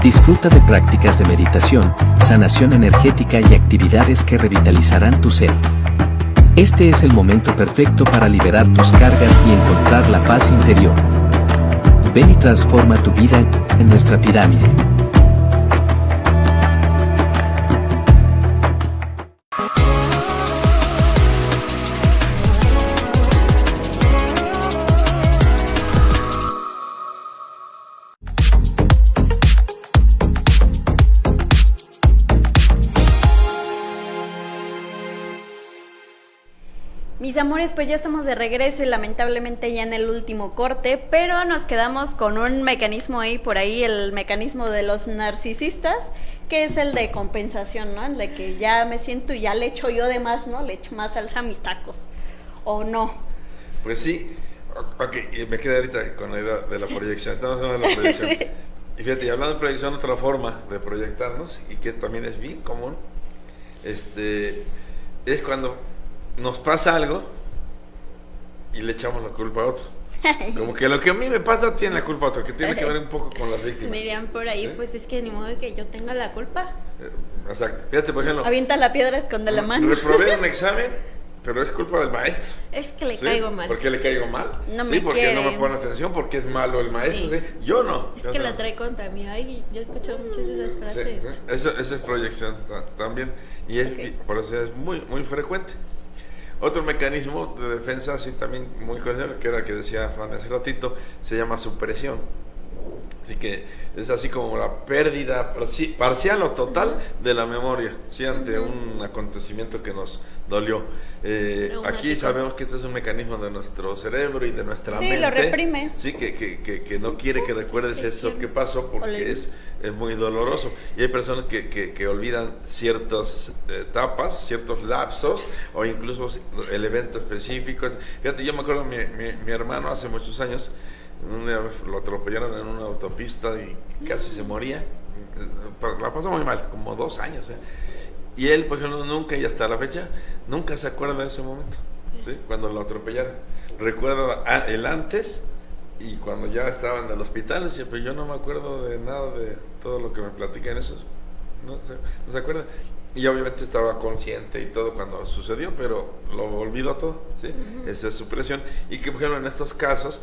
Disfruta de prácticas de meditación, sanación energética y actividades que revitalizarán tu ser. Este es el momento perfecto para liberar tus cargas y encontrar la paz interior. Ven y transforma tu vida en nuestra pirámide.
Mis amores, pues ya estamos de regreso y lamentablemente ya en el último corte, pero nos quedamos con un mecanismo ahí, por ahí, el mecanismo de los narcisistas, que es el de compensación, ¿no? El de que ya me siento y ya le echo yo de más, ¿no? Le echo más salsa a mis tacos, ¿o no?
Pues sí, ok, me quedé ahorita con la idea de la proyección, estamos hablando de la proyección.
Sí.
Y fíjate, y hablando de proyección, otra forma de proyectarnos, y que también es bien común, es cuando nos pasa algo y le echamos la culpa a otro. Como que lo que a mí me pasa tiene la culpa a otro, que tiene que ver un poco con las víctimas.
Dirían por ahí,
¿Sí?
pues es que ni modo de que yo tenga la culpa.
Exacto. Fíjate, por ejemplo,
Avienta la piedra, esconde la mano.
reprobé un examen, pero es culpa del maestro.
Es que le
¿Sí?
caigo mal.
¿Por qué le caigo mal?
No
sí,
me
porque no me
quiere.
pone atención, porque es malo el maestro.
Sí.
¿Sí? Yo no.
Es
Yo
que
no.
la trae contra mí. Ay, yo he escuchado muchas de esas
Sí,
frases.
eso es proyección también. Y es,
Ok.
por eso es muy, muy frecuente. Otro mecanismo de defensa, así también muy conocido, que era el que decía Fanny hace ratito, se llama supresión. Así que es así como la pérdida parcial o total de la memoria, ¿sí? Ante un acontecimiento que nos dolió. Aquí sabemos que este es un mecanismo de nuestro cerebro y de nuestra
Sí,
mente.
lo reprimes.
Sí, que no quiere que recuerdes eso que pasó porque
Olvidas.
es muy doloroso. Y hay personas que olvidan ciertas etapas, ciertos lapsos o incluso el evento específico. Fíjate, yo me acuerdo mi hermano hace muchos años, un día lo atropellaron en una autopista y casi se moría. La pasó muy mal, como 2 años. Y él, por ejemplo, nunca, y hasta la fecha, nunca se acuerda de ese momento, ¿sí? Cuando lo atropellaron. Recuerda el antes y cuando ya estaba en el hospital, decía, pero yo no me acuerdo de nada de todo lo que me platican esos. No se acuerda. Y obviamente estaba consciente y todo cuando sucedió, pero lo olvidó todo, ¿sí? Esa es supresión. Y que, por ejemplo, en estos casos,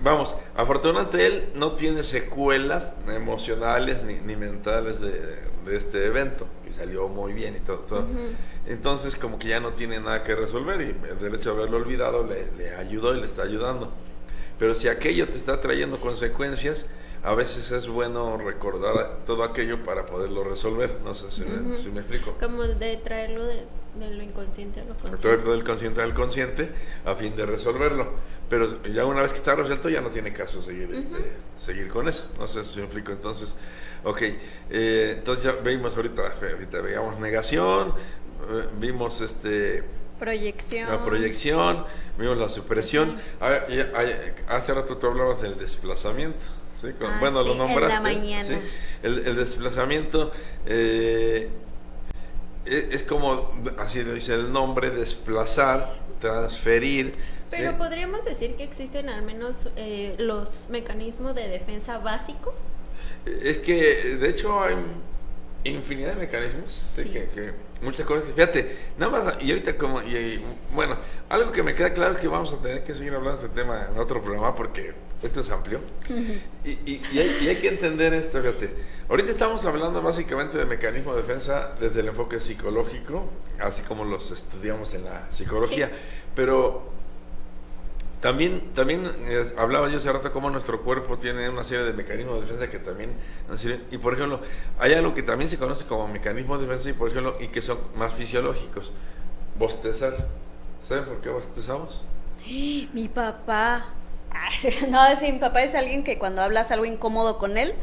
vamos, afortunadamente él no tiene secuelas emocionales ni mentales de este evento, y salió muy bien y todo. Entonces como que ya no tiene nada que resolver, y el hecho de haberlo olvidado le ayudó y le está ayudando. Pero si aquello te está trayendo consecuencias, a veces es bueno recordar todo aquello para poderlo resolver. No sé si me explico.
Como de traerlo de lo inconsciente a lo consciente.
Traerlo del consciente al consciente a fin de resolverlo. Pero ya una vez que está resuelto ya no tiene caso seguir con eso. No sé si me explico. Entonces, ok. Entonces ya vimos ahorita veíamos negación, vimos
Proyección.
la proyección, vimos la supresión. Hace rato tú hablabas del desplazamiento. ¿Sí? Bueno,
sí,
lo nombraste.
en la mañana.
¿Sí? El desplazamiento es como, así lo dice el nombre, desplazar, transferir.
Pero
¿sí?
podríamos decir que existen al menos los mecanismos de defensa básicos.
Es que, de hecho, hay infinidad de mecanismos, ¿sí? Que muchas cosas que, fíjate, nada más, y ahorita bueno, algo que me queda claro es que vamos a tener que seguir hablando de este tema en otro programa porque esto es amplio. Y hay que entender esto, fíjate. Ahorita estamos hablando básicamente de mecanismos de defensa desde el enfoque psicológico, así como los estudiamos en la psicología, pero también hablaba yo hace rato cómo nuestro cuerpo tiene una serie de mecanismos de defensa que también nos sirven. Y por ejemplo, hay algo que también se conoce como mecanismos de defensa y que son más fisiológicos. Bostezar. ¿Saben por qué bostezamos?
Mi papá. No, sí, mi papá es alguien que cuando hablas algo incómodo con él,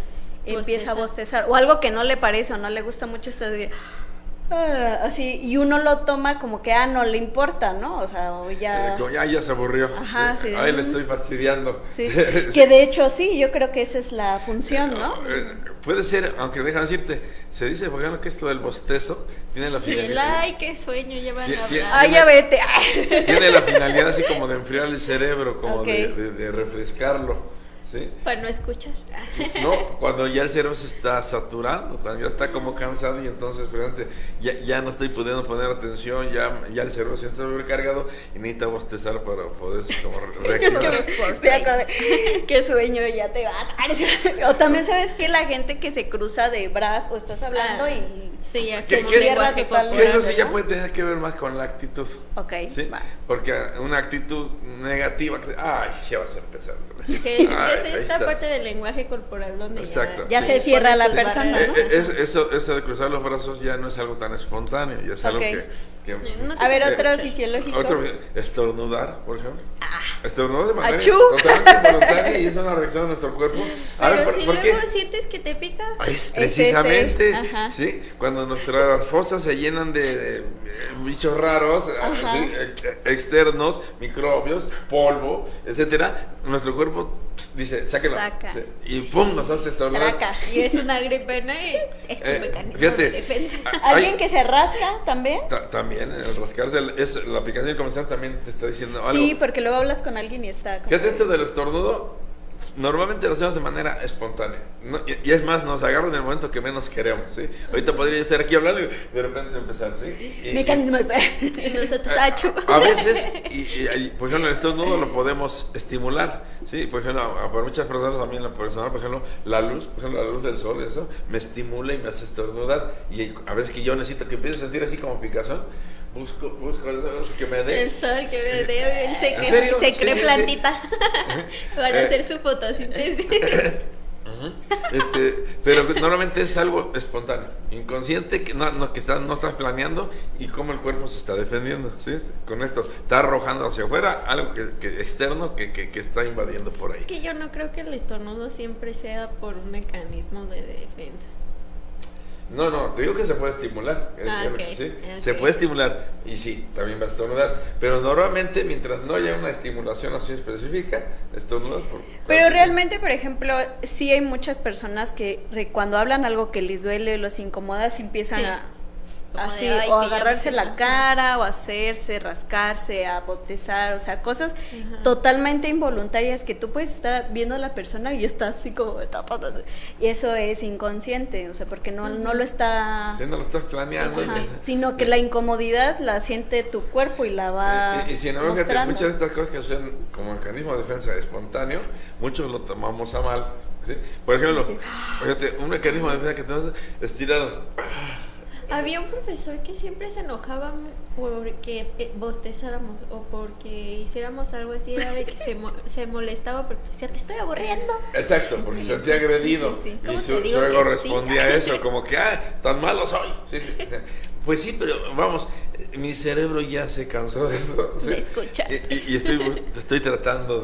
empieza a bostezar. O algo que no le parece o no le gusta mucho, así, y uno lo toma como que no le importa, ¿no? O sea, o ya...
Como ya se aburrió.
Ajá, sí.
Ay, le estoy fastidiando.
Sí. Que de hecho sí, yo creo que esa es la función, ¿no?
Puede ser, aunque déjame decirte, se dice, por ejemplo, que esto del bostezo tiene la finalidad.
Ay, qué sueño llevan a
Tiene-
hablar.
Ay, ya vete.
Tiene la finalidad así como de enfriar el cerebro, como
Ok.
de refrescarlo, ¿sí?
Para no escuchar.
No, cuando ya el cerebro se está saturando, cuando ya está como cansado y entonces fíjate, ya no estoy pudiendo poner atención, ya el cerebro se siente sobrecargado y necesita bostezar para poder como reactivar.
Te acordé. Qué sueño, ya te vas. O también sabes que la gente que se cruza de brazos o estás hablando y
Sí, ya
Que-
como
que-
lenguaje
que
corporal,
Que eso sí ya
¿verdad?
puede tener que ver más con la actitud.
Ok,
¿Sí?
va.
Porque una actitud negativa, ay, ya vas a empezar.
Que es esta parte del lenguaje corporal donde
Exacto.
Ya
Sí.
se cierra la
pones tus
persona,
barreras.
¿no?
Eso de cruzar los brazos ya no es algo tan espontáneo, ya es algo
Ok.
que
No te
A ver,
puedes
otro
escuchar.
fisiológico.
Estornudar, por ejemplo. Estornudar de manera
¡Achú!
totalmente involuntaria y es una reacción de nuestro cuerpo. A ver,
Pero si
¿por qué?
luego sientes que te pica,
Es precisamente,
Ajá.
¿sí? Cuando nuestras fosas se llenan de bichos raros, ¿sí? Externos, microbios, polvo, etcétera, nuestro cuerpo dice, sáquelo.
Saca.
¿Sí? Y pum, nos hace estornudar.
Traca.
y es una gripe, ¿no? Y es tu mecanismo
fíjate,
de defensa.
¿Alguien
hay-
que se rasca también?
También, el rascarse, la aplicación del comercial también te está diciendo algo.
Sí, porque luego hablas con alguien y está como...
Fíjate, esto del estornudo, normalmente lo hacemos de manera espontánea. Y es más, nos agarra en el momento que menos queremos, ¿sí? Ahorita podría estar aquí hablando y de repente empezar, ¿sí?
Mecanismo de...
Y nosotros, achu.
A veces, por ejemplo, el estornudo lo podemos estimular, ¿sí? Por ejemplo, para muchas personas, también lo personal, por ejemplo, la luz del sol, eso, me estimula y me hace estornudar. Y a veces que yo necesito que empiece a sentir así como picazón, busco que me dé.
El sol que me dé, él se,
¿En serio?
se
Sí,
cree
sí,
plantita para hacer su fotosíntesis.
Pero normalmente es algo espontáneo, inconsciente, que no estás planeando y cómo el cuerpo se está defendiendo, ¿sí? Con esto, está arrojando hacia afuera algo que externo que está invadiendo por ahí.
Es que yo no creo que el estornudo siempre sea por un mecanismo de defensa.
No, te digo que se puede estimular,
Ok,
¿sí?
ok.
Se puede estimular y sí, también va a estornudar, pero normalmente mientras no haya una estimulación así específica, estornudas por...
Pero realmente, por ejemplo, sí hay muchas personas que cuando hablan algo que les duele o los incomoda, se empiezan
Sí.
a...
Como de,
Así,
"Ay,
o
que ya me
agarrarse
siento".
la cara, o hacerse, rascarse, a bostezar, o sea, cosas
Ajá.
totalmente involuntarias que tú puedes estar viendo a la persona y está así como... Y eso es inconsciente, o sea, porque no lo está...
Si no lo estás planeando.
Ajá, sino que la incomodidad la siente tu cuerpo y la va
Y si no, fíjate,
mostrando.
muchas de estas cosas que suceden como mecanismo de defensa espontáneo, muchos lo tomamos a mal, ¿sí? Por ejemplo,
Sí.
fíjate, un mecanismo de defensa que tenemos es estirarnos.
Había un profesor que siempre se enojaba porque bostezáramos o porque hiciéramos algo así, era de que se molestaba porque decía, te estoy aburriendo.
Exacto, porque se sentía agredido.
Sí, sí.
Y
¿Cómo
su
te digo
ego
que sí?
respondía a eso, como que, tan malo soy. Sí. Pues sí, pero vamos, mi cerebro ya se cansó de eso. ¿sí?
De escuchar.
Y estoy tratando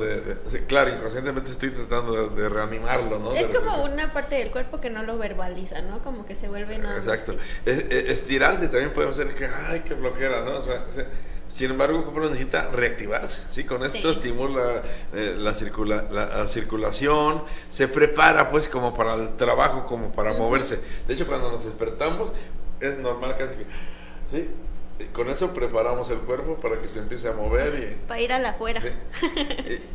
claro, inconscientemente estoy tratando de reanimarlo, ¿no?
Es
De
como
repente.
una parte del cuerpo que no lo verbaliza, ¿no? Como que se vuelve nada más
Exacto.
físico.
Estirarse también podemos hacer que, ay, qué flojera, ¿no? O sea, sin embargo, el cuerpo necesita reactivarse, ¿sí? Con esto
Sí.
estimula la circulación, se prepara pues como para el trabajo, como para moverse. De hecho, cuando nos despertamos, es normal casi que, ¿sí? Con eso preparamos el cuerpo para que se empiece a mover y...
Para ir a la afuera.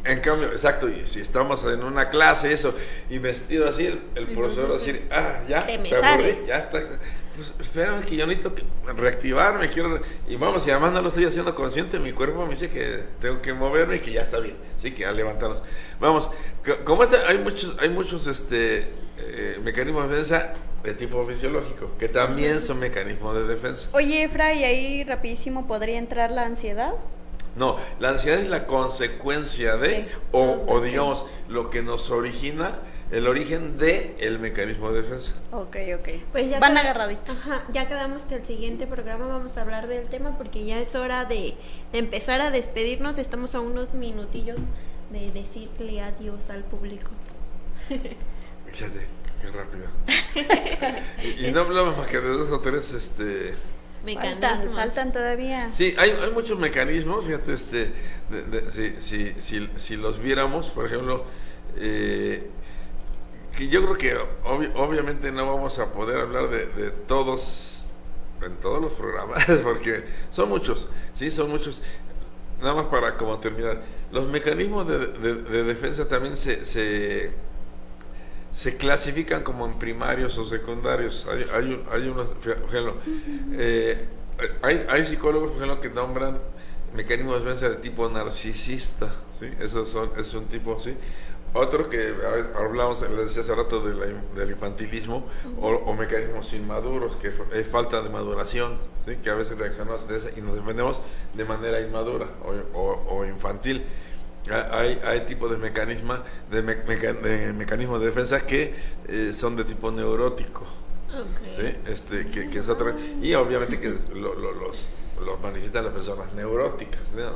En cambio, exacto, y si estamos en una clase, eso, y me estiro así, el profesor va a decir, ya,
Te me
aburrí,
sales.
ya está. Pues espérame que yo necesito reactivarme, y vamos, y además no lo estoy haciendo consciente, mi cuerpo me dice que tengo que moverme y que ya está bien, sí, que a levantarnos. Vamos, como hay muchos mecanismos de defensa de tipo fisiológico, que también son mecanismos de defensa.
Oye, Efra, y ahí rapidísimo podría entrar la ansiedad.
No, la ansiedad es la consecuencia de,
Sí.
o digamos, lo que nos origina, el origen de el mecanismo de defensa.
Ok.
Pues ya
Van
queda-
agarraditos.
Ajá, ya quedamos que el siguiente programa vamos a hablar del tema porque ya es hora de empezar a despedirnos. Estamos a unos minutillos de decirle adiós al público.
Fíjate, qué rápido. y no hablamos más que de 2 o 3,
Mecanismos.
Faltan todavía.
Sí, hay muchos mecanismos, fíjate, si los viéramos, por ejemplo, que yo creo que obviamente no vamos a poder hablar de todos, en todos los programas, porque son muchos, sí, son muchos. Nada más para como terminar, los mecanismos de defensa también se clasifican como en primarios o secundarios. Hay unos, por ejemplo, hay psicólogos, por ejemplo, que nombran mecanismos de defensa de tipo narcisista, ¿sí? Es un tipo, ¿sí? Otro que hablamos, le decía hace rato del infantilismo o mecanismos inmaduros, que es falta de maduración, ¿sí? Que a veces reaccionamos de eso y nos defendemos de manera inmadura o infantil. Hay tipos de mecanismos de defensa que son de tipo neurótico.
Okay.
¿Sí? Que es otra, y obviamente que los manifiestan las personas neuróticas, ¿no?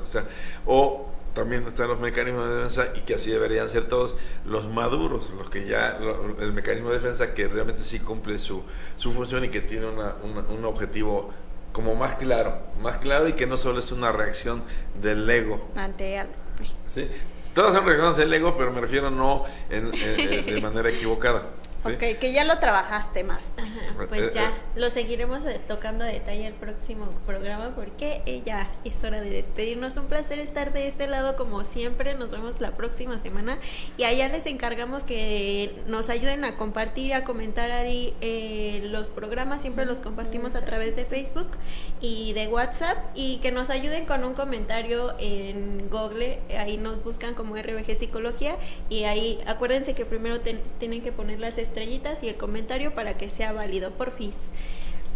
O también están los mecanismos de defensa, y que así deberían ser todos los maduros, los que ya, el mecanismo de defensa que realmente sí cumple su función y que tiene un objetivo como más claro, y que no solo es una reacción del ego.
Ante algo.
¿Sí? Todas son reacciones del ego, pero me refiero no de manera equivocada. ¿Sí?
Ok, que ya lo trabajaste más.
Ajá, pues ya lo seguiremos tocando a detalle el próximo programa, porque ya es hora de despedirnos. Un placer estar de este lado como siempre. Nos vemos la próxima semana y allá les encargamos que nos ayuden a compartir y a comentar ahí los programas. Siempre los compartimos a través de Facebook y de WhatsApp, y que nos ayuden con un comentario en Google. Ahí nos buscan como RBG Psicología, y ahí acuérdense que primero tienen que poner las estrellitas y el comentario para que sea válido, porfis.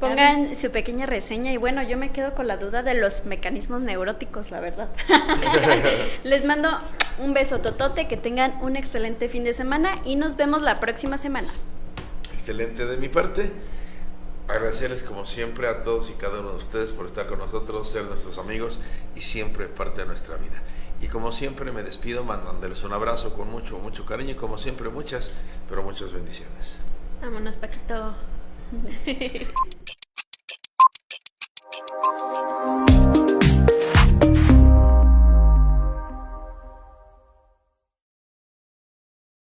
Pongan su pequeña reseña. Y bueno, yo me quedo con la duda de los mecanismos neuróticos, la verdad. Les mando un beso totote, que tengan un excelente fin de semana y nos vemos la próxima semana.
Excelente de mi parte. Agradecerles como siempre a todos y cada uno de ustedes por estar con nosotros, ser nuestros amigos y siempre parte de nuestra vida. Y como siempre me despido mandándoles un abrazo con mucho, mucho cariño, y como siempre muchas, pero muchas bendiciones.
Vámonos, Paquito.